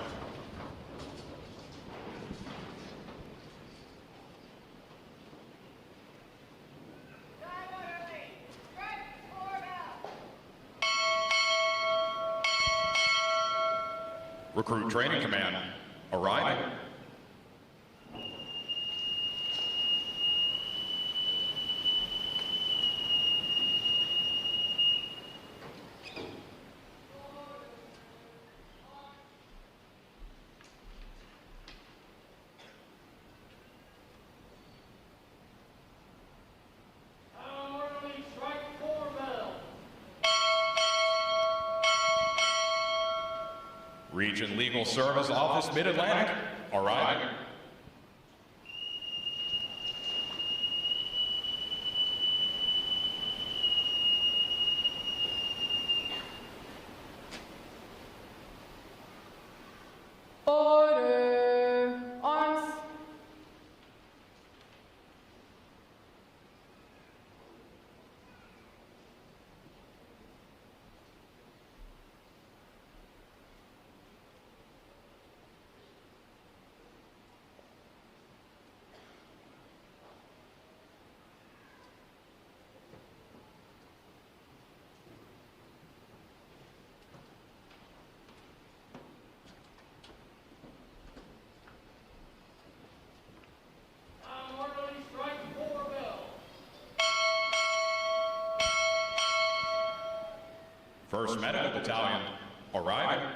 Recruit Training Command, arriving. Region Legal Service Office Mid-Atlantic, arriving. Order! Arms! First Medical Battalion, arriving.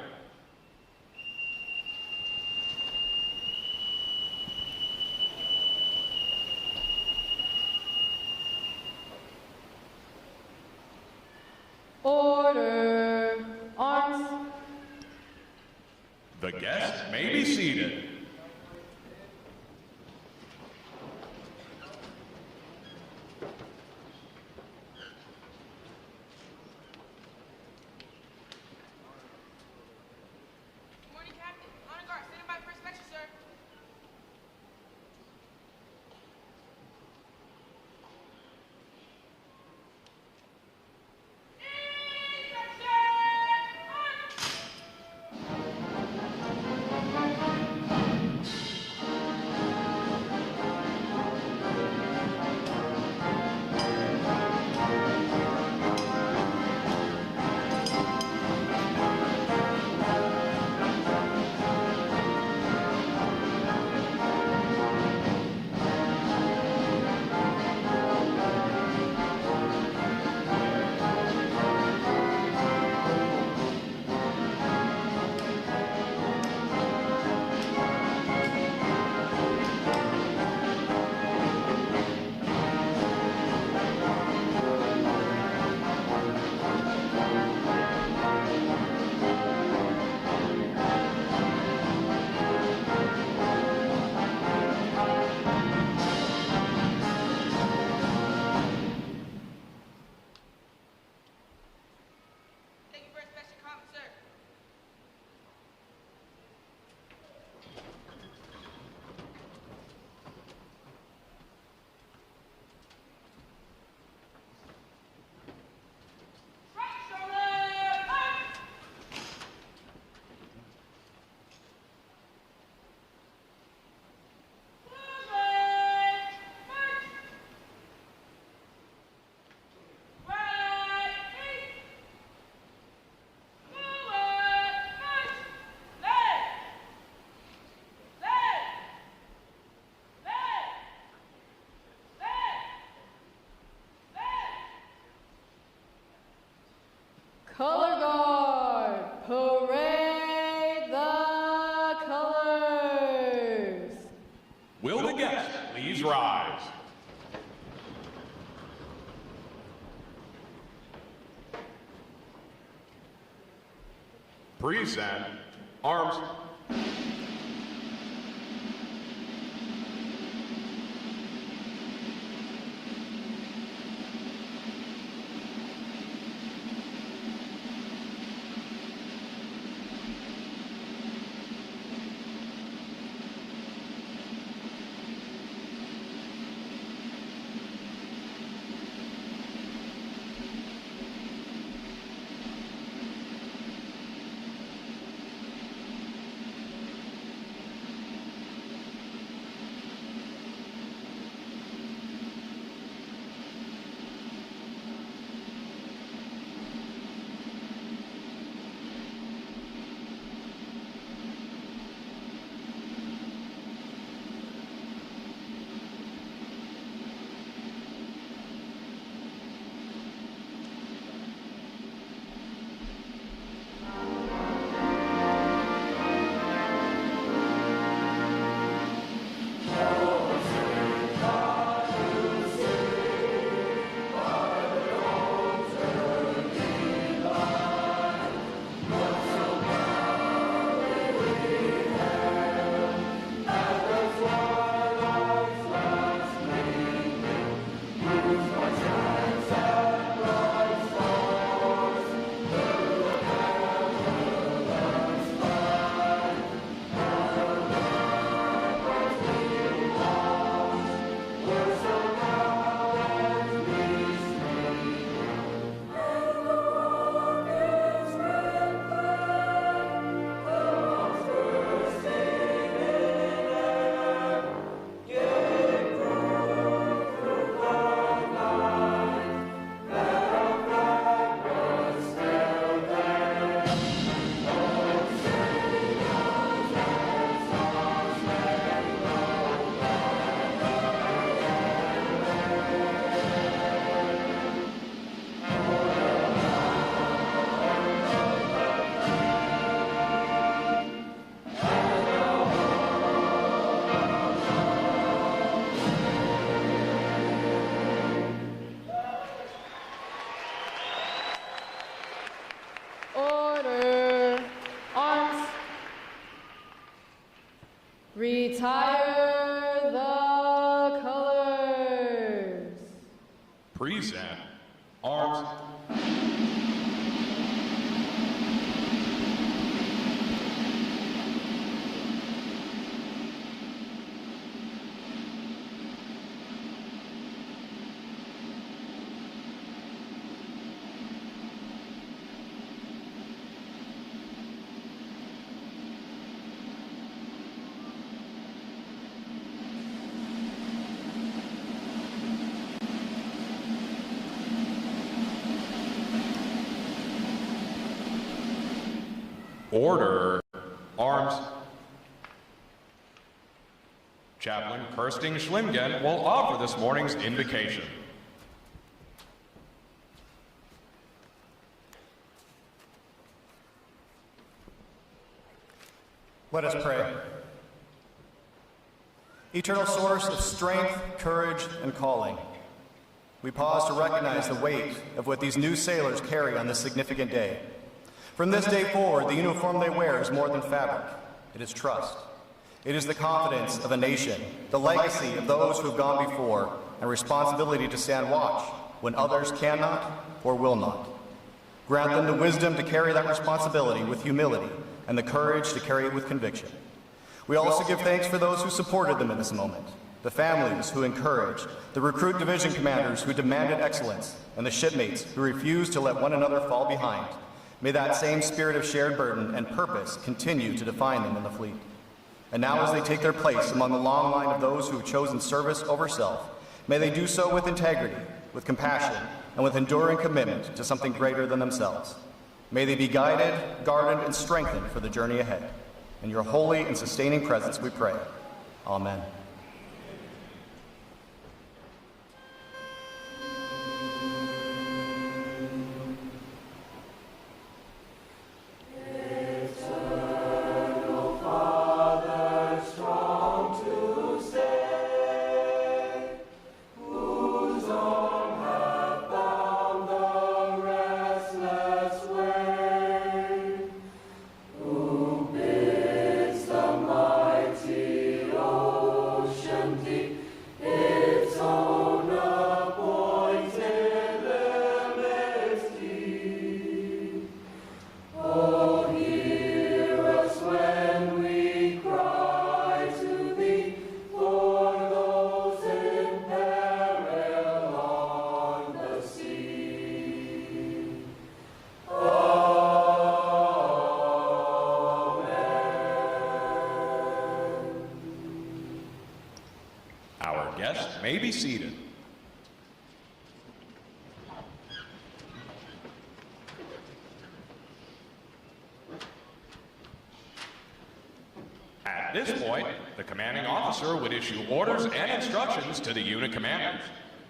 Order! Arms! The guests may be seated. Color guard, parade the colors. Will the guests please rise? Present arms. Retire the colors. Present arms. Order. Arms. Chaplain Kirsting Schlimgen will offer this morning's invocation. Let us pray. Eternal source of strength, courage, and calling, we pause to recognize the weight of what these new sailors carry on this significant day. From this day forward, the uniform they wear is more than fabric. It is trust. It is the confidence of a nation, the legacy of those who have gone before, and responsibility to stand watch when others cannot or will not. Grant them the wisdom to carry that responsibility with humility and the courage to carry it with conviction. We also give thanks for those who supported them in this moment, the families who encouraged, the recruit division commanders who demanded excellence, and the shipmates who refused to let one another fall behind. May that same spirit of shared burden and purpose continue to define them in the fleet. And now as they take their place among the long line of those who have chosen service over self, may they do so with integrity, with compassion, and with enduring commitment to something greater than themselves. May they be guided, guarded, and strengthened for the journey ahead. In your holy and sustaining presence we pray. Amen. May be seated. At this point, the commanding officer would issue orders and instructions to the unit commanders.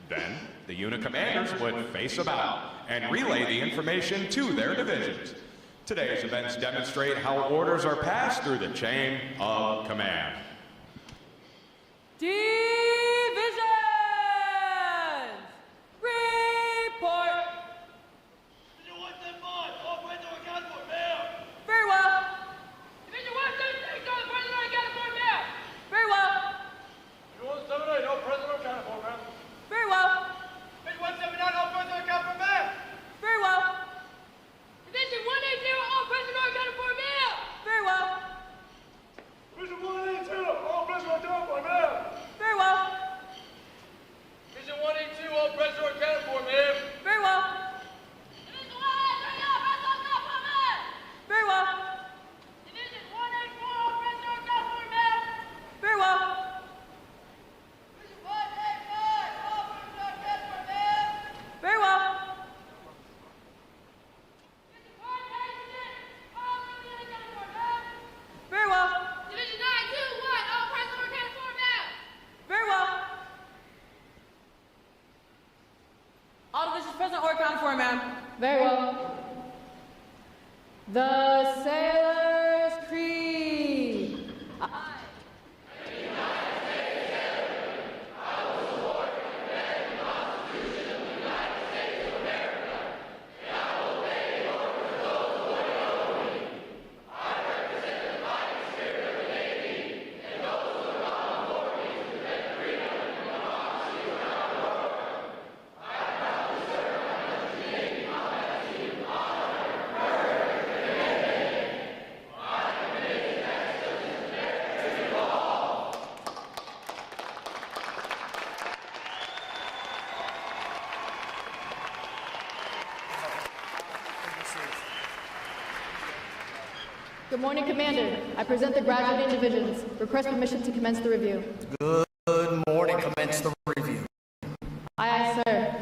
Then, the unit commanders would face about and relay the information to their divisions. Today's events demonstrate how orders are passed through the chain of command. Divisions! Report! Division 175, all friends are accounted for, ma'am. Very well. Division 176, all friends are accounted for, ma'am. Very well. Division 178, all friends are accounted for, ma'am. Very well. Division 179, all friends are accounted for, ma'am. Very well. Division 180, all friends are accounted for, ma'am. Very well. Division 182, all friends are accounted for, ma'am. Very well. Division 182, all friends are accounted for, ma'am. Very well. Division 183, all friends are accounted for, ma'am. Very well. Division 184, all friends are accounted for, ma'am. Very well. Division 185, all friends are accounted for, ma'am. Very well. Division 186, all friends are accounted for, ma'am. Very well. Division 921, all friends are accounted for, ma'am. Very well. All divisions present or accounted for, ma'am. Very well. The Sailor's Creed. And morning, Commander. I present the graduating divisions. Request permission to commence the review. Good morning. Commence the review. Aye, aye, sir.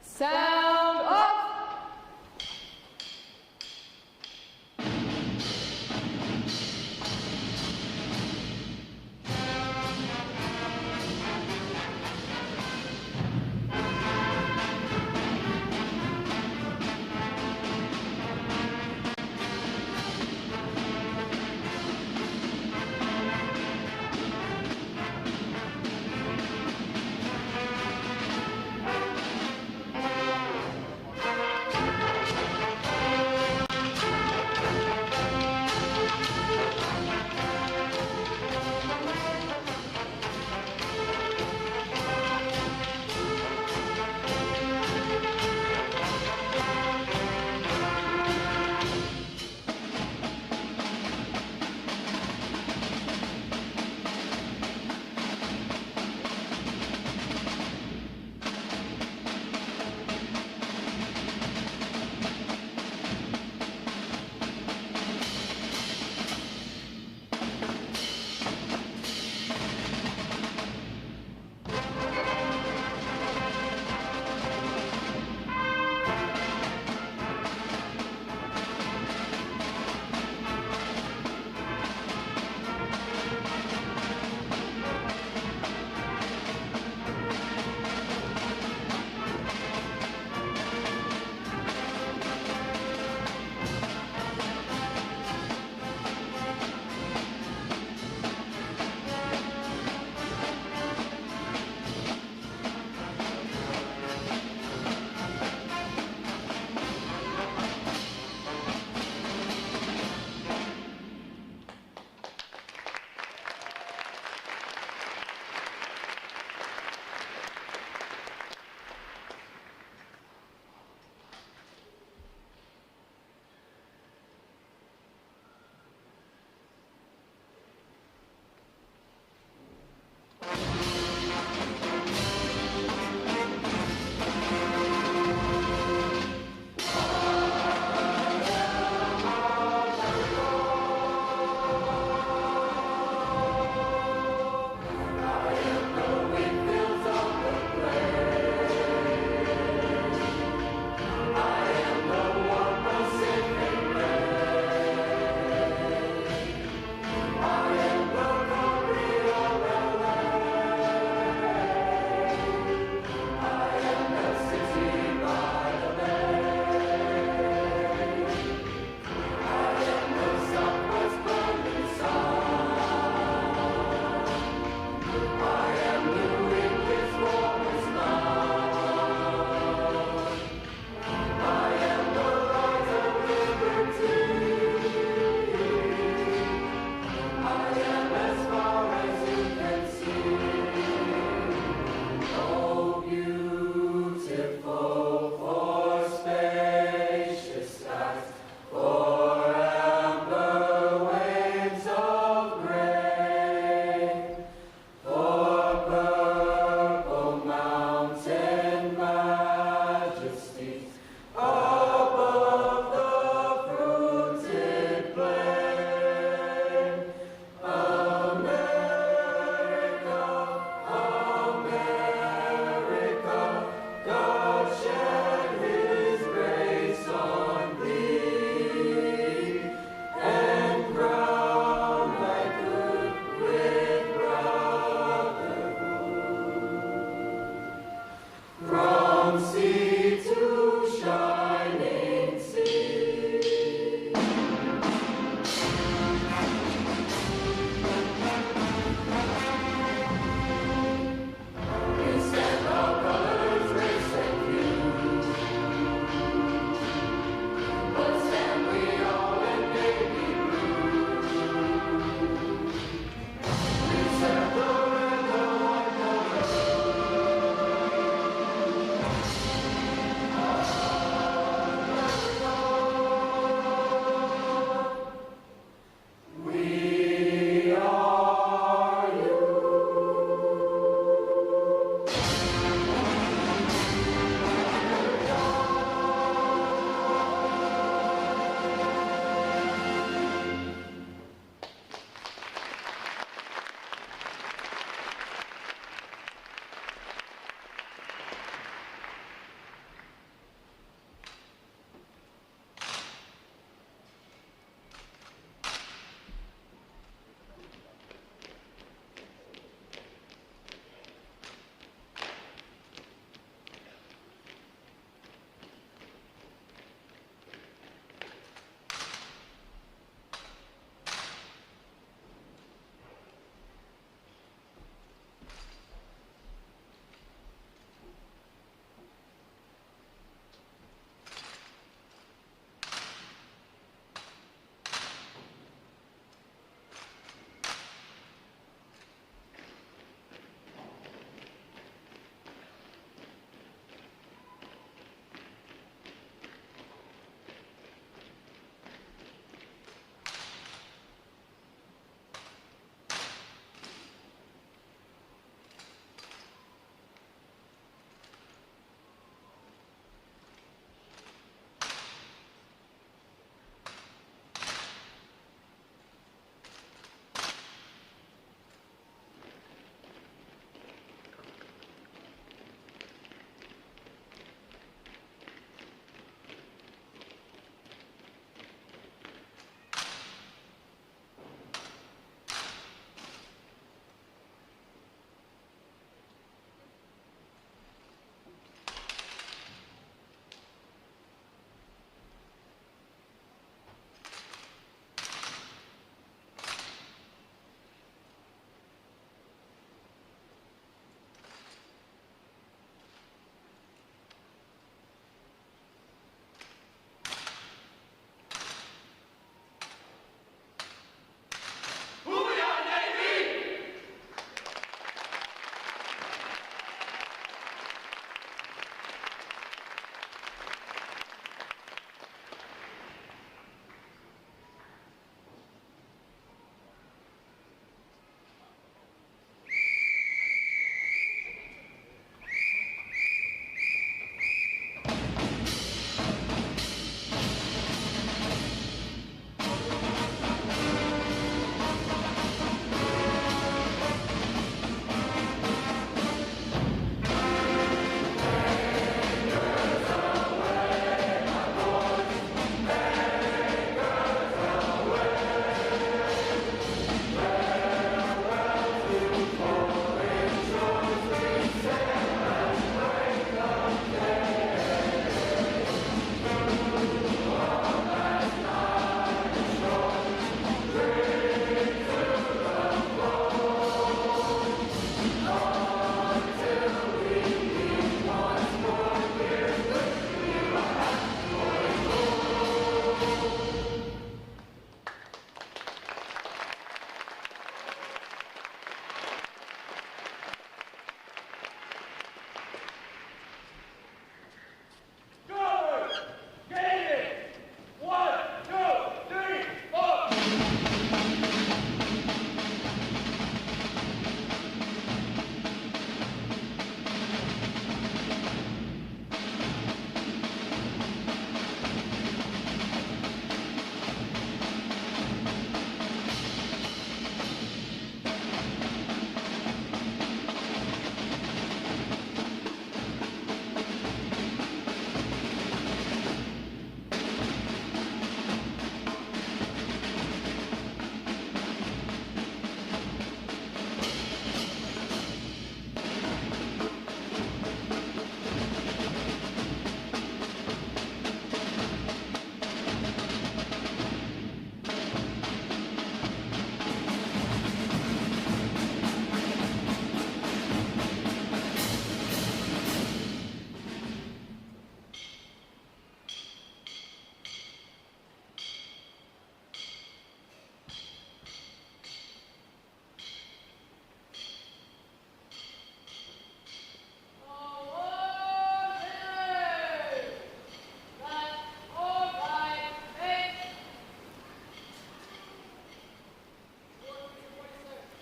Sound off!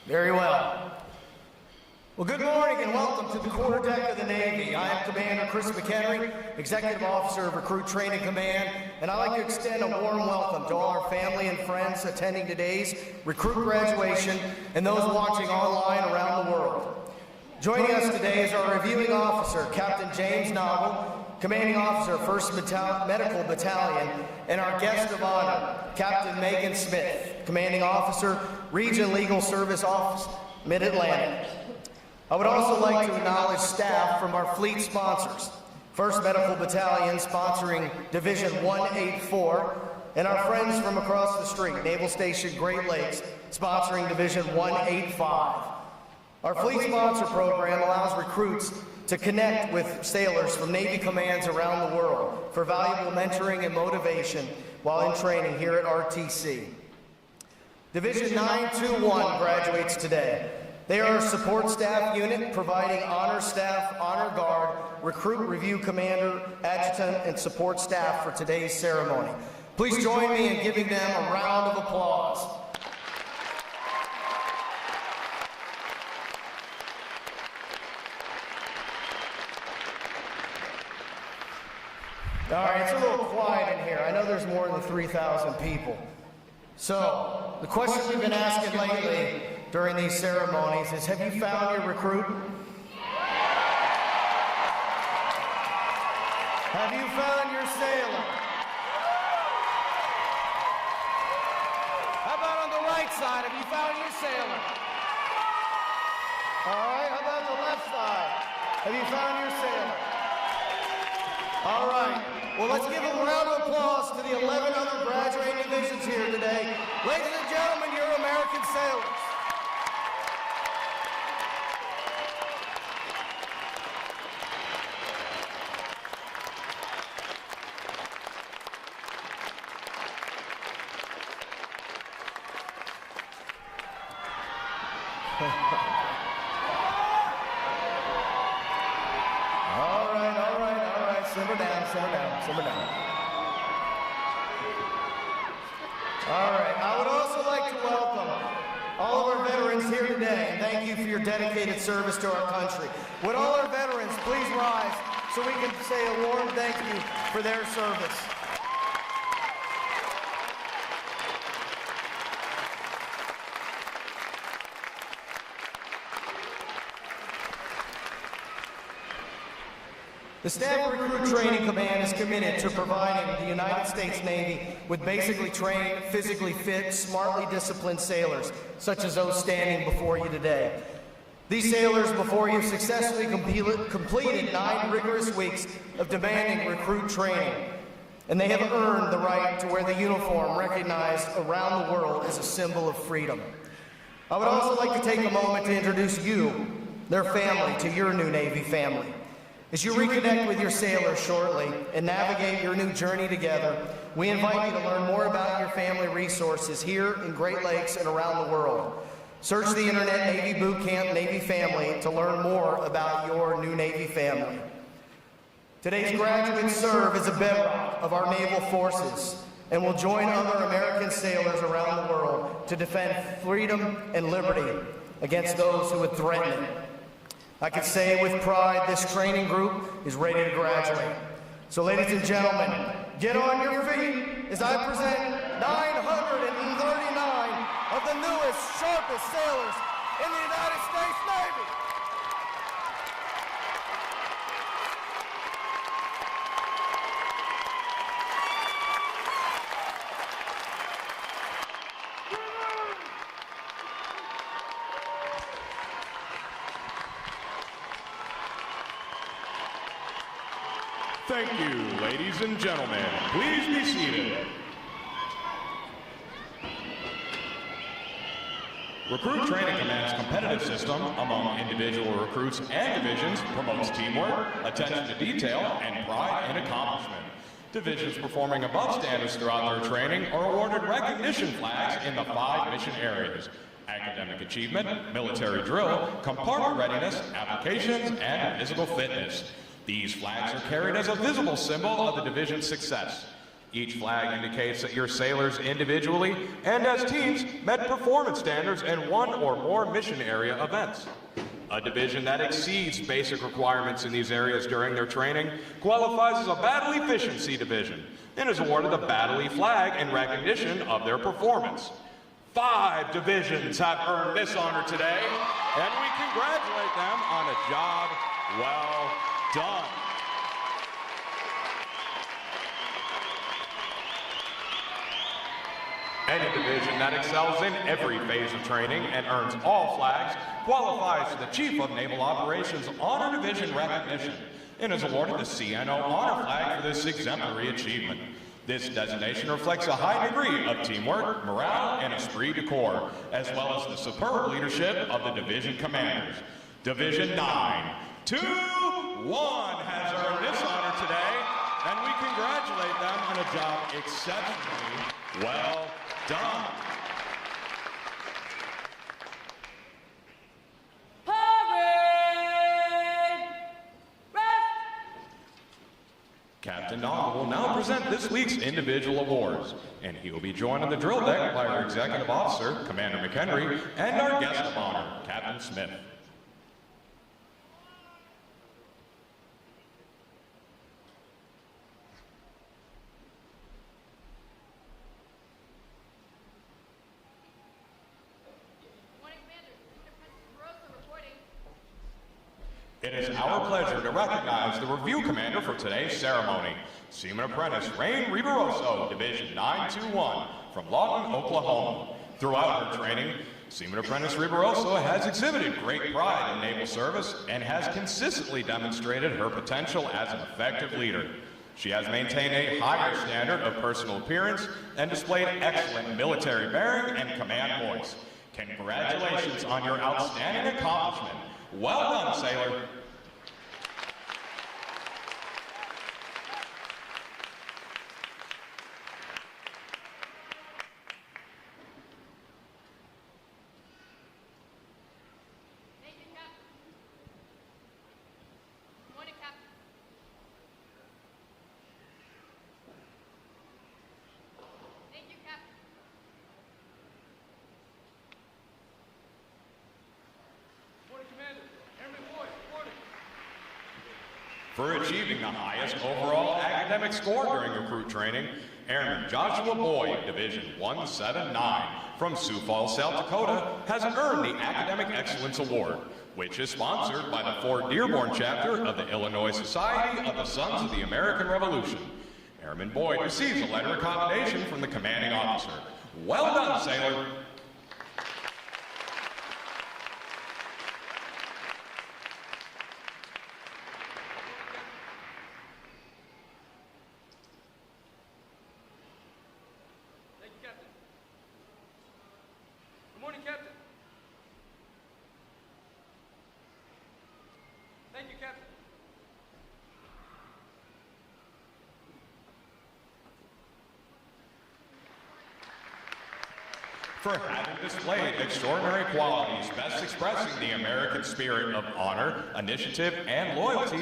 Very well. Well, good morning and welcome to the quarterdeck of the Navy. I am Commander Chris McHenry, Executive Officer of Recruit Training Command, and I'd like to extend a warm welcome to all our family and friends attending today's recruit graduation and those watching online around the world. Joining us today is our reviewing officer, Captain James Naval, Commanding Officer, 1st Medical Battalion, and our guest of honor, Captain Megan Smith, Commanding Officer, Region Legal Service Office, Mid-Atlantic. I would also like to acknowledge staff from our fleet sponsors, 1st Medical Battalion sponsoring Division 184, and our friends from across the street, Naval Station Great Lakes, sponsoring Division 185. Our fleet sponsor program allows recruits to connect with sailors from Navy commands around the world for valuable mentoring and motivation while in training here at RTC. Division 921 graduates today. They are a support staff unit providing honor staff, honor guard, recruit review commander, adjutant, and support staff for today's ceremony. Please join me in giving them a round of applause. All right, it's a little quiet in here. I know there's more than 3,000 people. So, the question we've been asking lately during these ceremonies is, have you found your recruit? Have you found your sailor? How about on the right side? Have you found your sailor? All right, how about the left side? Have you found your sailor? All right. Well, let's give a round of applause to the 11 other graduating divisions here today. Ladies and gentlemen, you're American sailors. Simmer down. All right, I would also like to welcome all of our veterans here today and thank you for your dedicated service to our country. Would all our veterans please rise so we can say a warm thank you for their service. The Staff Recruit Training Command is committed to providing the United States Navy with basically trained, physically fit, smartly disciplined sailors, such as those standing before you today. These sailors before you successfully completed 9 rigorous weeks of demanding recruit training, and they have earned the right to wear the uniform recognized around the world as a symbol of freedom. I would also like to take a moment to introduce you, their family, to your new Navy family. As you reconnect with your sailors shortly and navigate your new journey together, we invite you to learn more about your family resources here in Great Lakes and around the world. Search the internet Navy Boot Camp Navy Family to learn more about your new Navy family. Today's graduates serve as a bedrock of our naval forces and will join other American sailors around the world to defend freedom and liberty against those who would threaten it. I can say with pride this training group is ready to graduate. So ladies and gentlemen, get on your feet as I present 939 of the newest, sharpest sailors in the United States Navy. Thank you, ladies and gentlemen. Please be seated. Recruit Training Command's competitive system among individual recruits and divisions promotes teamwork, attention to detail, and pride in accomplishment. Divisions performing above standards throughout their training are awarded recognition flags in the 5 mission areas: academic achievement, military drill, compartment readiness, applications, and physical fitness. These flags are carried as a visible symbol of the division's success. Each flag indicates that your sailors individually and as teams met performance standards in one or more mission area events. A division that exceeds basic requirements in these areas during their training qualifies as a battle efficiency division and is awarded the Battle E flag in recognition of their performance. 5 divisions have earned this honor today, and we congratulate them on a job well done. Any division that excels in every phase of training and earns all flags qualifies for the Chief of Naval Operations Honor Division recognition and is awarded the CNO Honor Flag for this exemplary achievement. This designation reflects a high degree of teamwork, morale, and esprit de corps, as well as the superb leadership of the division commanders. Division 9-2-1 has earned this honor today, and we congratulate them on a job exceptionally well done. Captain Don will now present this week's individual awards, and he will be joined on the drill deck by our Executive Officer, Commander McHenry, and our guest of honor, Captain Smith. It is our pleasure to recognize the review commander for today's ceremony, Seaman Apprentice Rain Riberoso, Division 921, from Lawton, Oklahoma. Throughout her training, Seaman Apprentice Riberoso has exhibited great pride in naval service and has consistently demonstrated her potential as an effective leader. She has maintained a higher standard of personal appearance and displayed excellent military bearing and command voice. Congratulations on your outstanding accomplishment. Well done, sailor. For achieving the highest overall academic score during recruit training, Airman Joshua Boyd, Division 179, from Sioux Falls, South Dakota, has earned the Academic Excellence Award, which is sponsored by the Fort Dearborn chapter of the Illinois Society of the Sons of the American Revolution. Airman Boyd receives a letter of commendation from the commanding officer. Well done, sailor. For having displayed extraordinary qualities best expressing the American spirit of honor, initiative, and loyalty,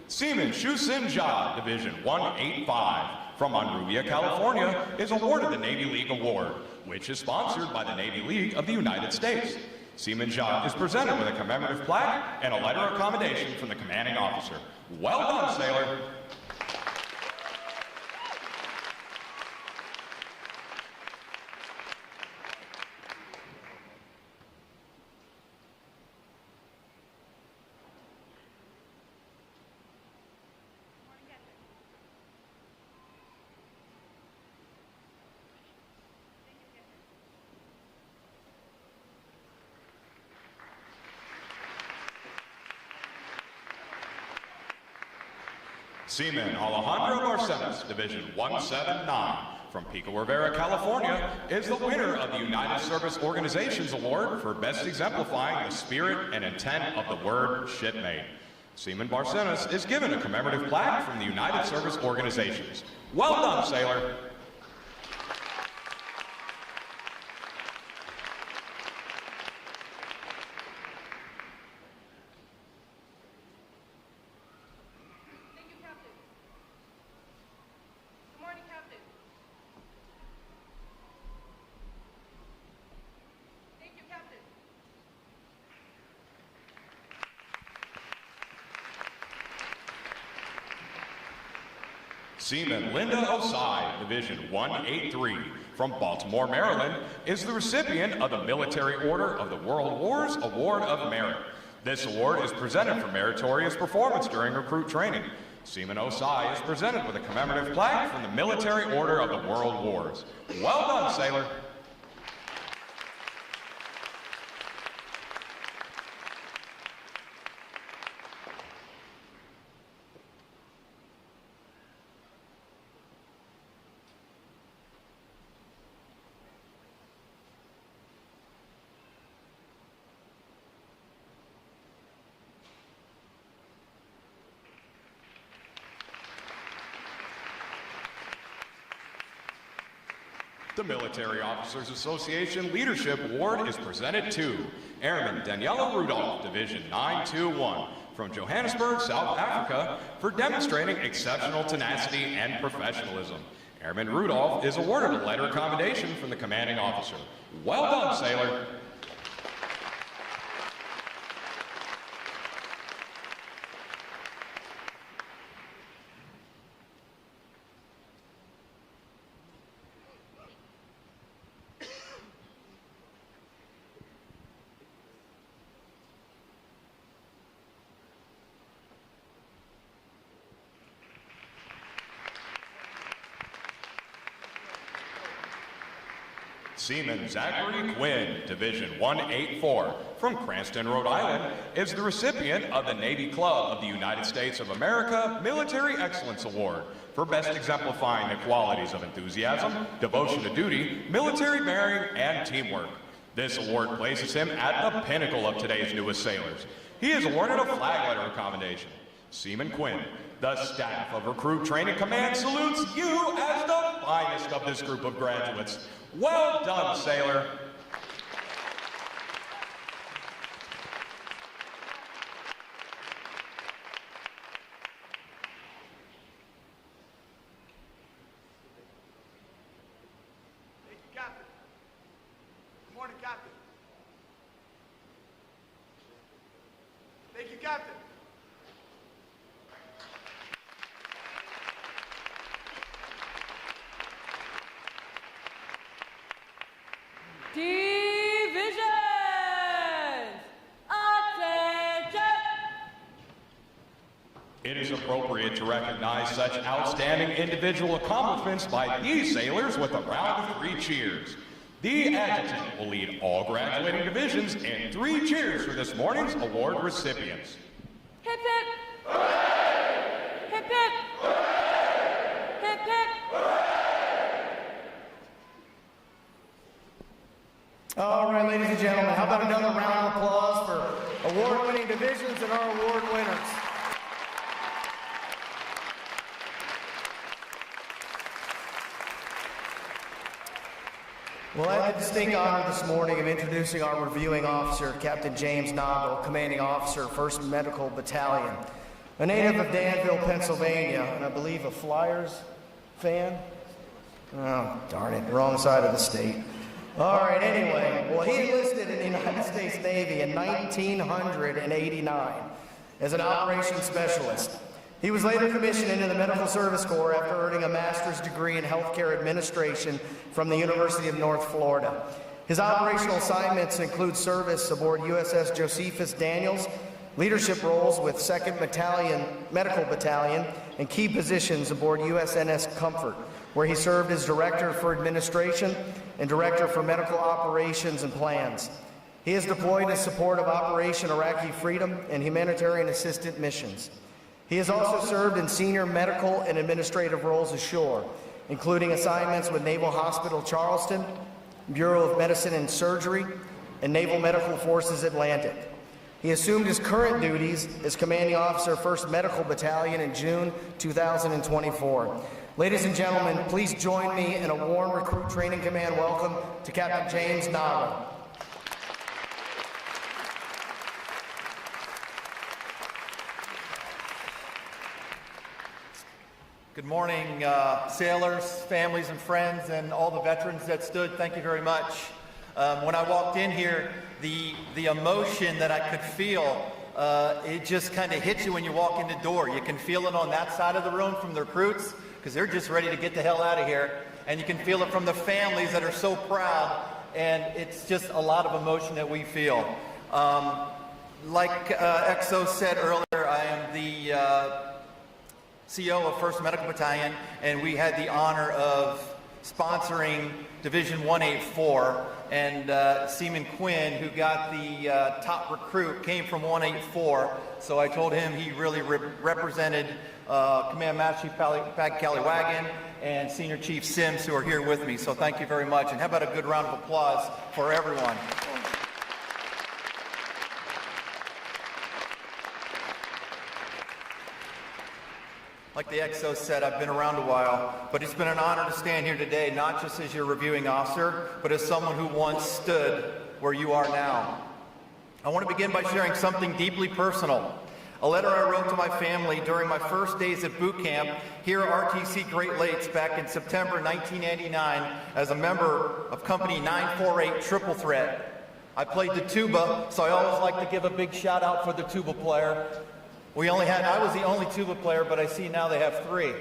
Seaman Shusin Jha, Division 185, from Monrovia, California, is awarded the Navy League Award, which is sponsored by the Navy League of the United States. Seaman Jha is presented with a commemorative plaque and a letter of commendation from the commanding officer. Well done, sailor. Seaman Alejandro Barcenas, Division 179, from Pico Rivera, California, is the winner of the United Service Organizations Award for best exemplifying the spirit and intent of the word shipmate. Seaman Barcenas is given a commemorative plaque from the United Service Organizations. Well done, sailor. Good morning, Captain. Seaman Linda Osai, Division 183, from Baltimore, Maryland, is the recipient of the Military Order of the World Wars Award of Merit. This award is presented for meritorious performance during recruit training. Seaman Osai is presented with a commemorative plaque from the Military Order of the World Wars. Well done, sailor. The Military Officers Association Leadership Award is presented to Airman Daniela Rudolph, Division 921, from Johannesburg, South Africa, for demonstrating exceptional tenacity and professionalism. Airman Rudolph is awarded a letter of commendation from the commanding officer. Well done, sailor. Seaman Zachary Quinn, Division 184, from Cranston, Rhode Island, is the recipient of the Navy Club of the United States of America Military Excellence Award for best exemplifying the qualities of enthusiasm, devotion to duty, military bearing, and teamwork. This award places him at the pinnacle of today's newest sailors. He is awarded a flag letter of commendation. Seaman Quinn, the staff of Recruit Training Command salutes you as the finest of this group of graduates. Well done, sailor. Thank you, Captain. Good morning, Captain. Thank you, Captain. Divisions! Attention! It is appropriate to recognize such outstanding individual accomplishments by these sailors with a round of 3 cheers. The adjutant will lead all graduating divisions in 3 cheers for this morning's award recipients. Hip hip! Hooray! Hip hip! Hooray! Hip hip! All right, ladies and gentlemen, how about another round of applause for award-winning divisions and our award winners? Well, I had the distinct honor this morning of introducing our reviewing officer, Captain James Naval, Commanding Officer, 1st Medical Battalion, a native of Danville, Pennsylvania, and I believe a Flyers fan. Oh, darn it, wrong side of the state. All right, anyway, well, he enlisted in the United States Navy in 1989 as an operations specialist. He was later commissioned into the Medical Service Corps after earning a master's degree in healthcare administration from the University of North Florida. His operational assignments include service aboard USS Josephus Daniels, leadership roles with 2nd Medical Battalion, and key positions aboard USNS Comfort, where he served as Director for Administration and Director for Medical Operations and Plans. He is deployed in support of Operation Iraqi Freedom and humanitarian assistance missions. He has also served in senior medical and administrative roles ashore, including assignments with Naval Hospital Charleston, Bureau of Medicine and Surgery, and Naval Medical Forces Atlantic. He assumed his current duties as Commanding Officer, 1st Medical Battalion in June 2024. Ladies and gentlemen, please join me in a warm Recruit Training Command welcome to Captain James Naval. Good morning, sailors, families, and friends, and all the veterans that stood. Thank you very much. When I walked in here, the emotion that I could feel, it just kind of hits you when you walk in the door. You can feel it on that side of the room from the recruits, because they're just ready to get the hell out of here. And you can feel it from the families that are so proud, and it's just a lot of emotion that we feel. Like XO said earlier, I am the CO of 1st Medical Battalion, and we had the honor of sponsoring Division 184, and Seaman Quinn, who got the top recruit, came from 184, so I told him he really represented Command Master Chief Pat Callie-Wagon and Senior Chief Sims, who are here with me, so thank you very much, and how about a good round of applause for everyone. Like the XO said, I've been around a while, but it's been an honor to stand here today, not just as your reviewing officer, but as someone who once stood where you are now. I want to begin by sharing something deeply personal. A letter I wrote to my family during my first days at boot camp here at RTC Great Lakes back in September 1989 as a member of Company 948 Triple Threat. I played the tuba, so I always like to give a big shout out for the tuba player. I was the only tuba player, but I see now they have 3.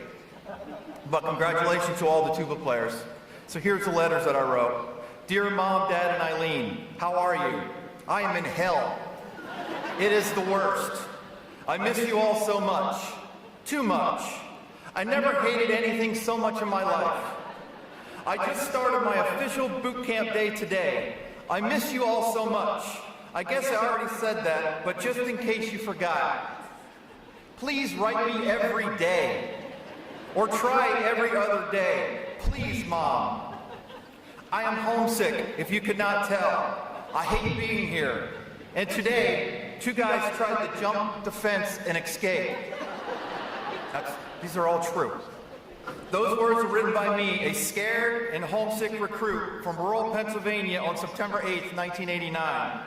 But congratulations to all the tuba players. So here's the letters that I wrote. Dear Mom, Dad, and Eileen, how are you? I am in hell. It is the worst. I miss you all so much. Too much. I never hated anything so much in my life. I just started my official boot camp day today. I miss you all so much. I guess I already said that, but just in case you forgot. Please write me every day, or try every other day. Please, Mom. I am homesick, if you could not tell. I hate being here. And today, 2 guys tried to jump the fence and escape. These are all true. Those words were written by me, a scared and homesick recruit from rural Pennsylvania on September 8th, 1989.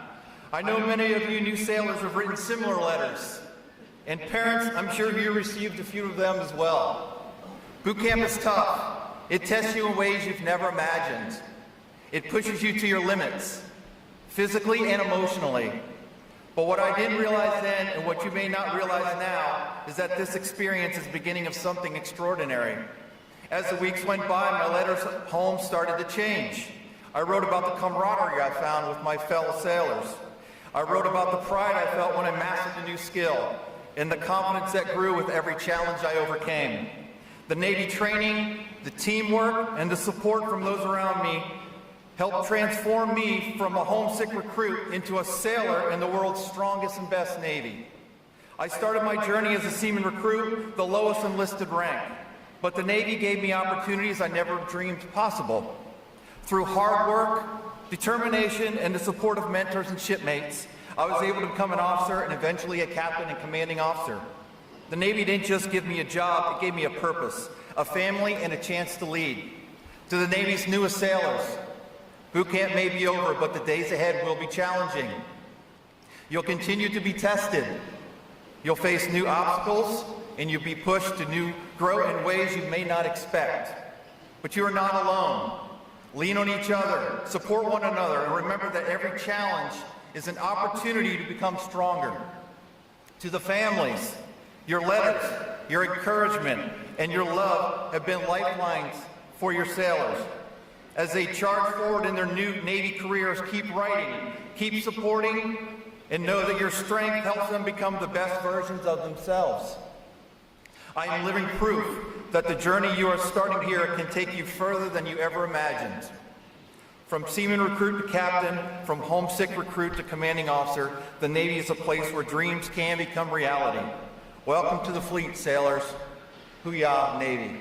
I know many of you new sailors have written similar letters. And parents, I'm sure you received a few of them as well. Boot camp is tough. It tests you in ways you've never imagined. It pushes you to your limits, physically and emotionally. But what I didn't realize then, and what you may not realize now, is that this experience is the beginning of something extraordinary. As the weeks went by, my letters home started to change. I wrote about the camaraderie I found with my fellow sailors. I wrote about the pride I felt when I mastered a new skill, and the confidence that grew with every challenge I overcame. The Navy training, the teamwork, and the support from those around me helped transform me from a homesick recruit into a sailor in the world's strongest and best Navy. I started my journey as a seaman recruit, the lowest enlisted rank, but the Navy gave me opportunities I never dreamed possible. Through hard work, determination, and the support of mentors and shipmates, I was able to become an officer and eventually a captain and commanding officer. The Navy didn't just give me a job, it gave me a purpose, a family, and a chance to lead. To the Navy's newest sailors, boot camp may be over, but the days ahead will be challenging. You'll continue to be tested. You'll face new obstacles, and you'll be pushed to grow in ways you may not expect. But you are not alone. Lean on each other, support one another, and remember that every challenge is an opportunity to become stronger. To the families, your letters, your encouragement, and your love have been lifelines for your sailors. As they charge forward in their new Navy careers, keep writing, keep supporting, and know that your strength helps them become the best versions of themselves. I am living proof that the journey you are starting here can take you further than you ever imagined. From seaman recruit to captain, from homesick recruit to commanding officer, the Navy is a place where dreams can become reality. Welcome to the fleet, sailors. Hoo-yah, Navy.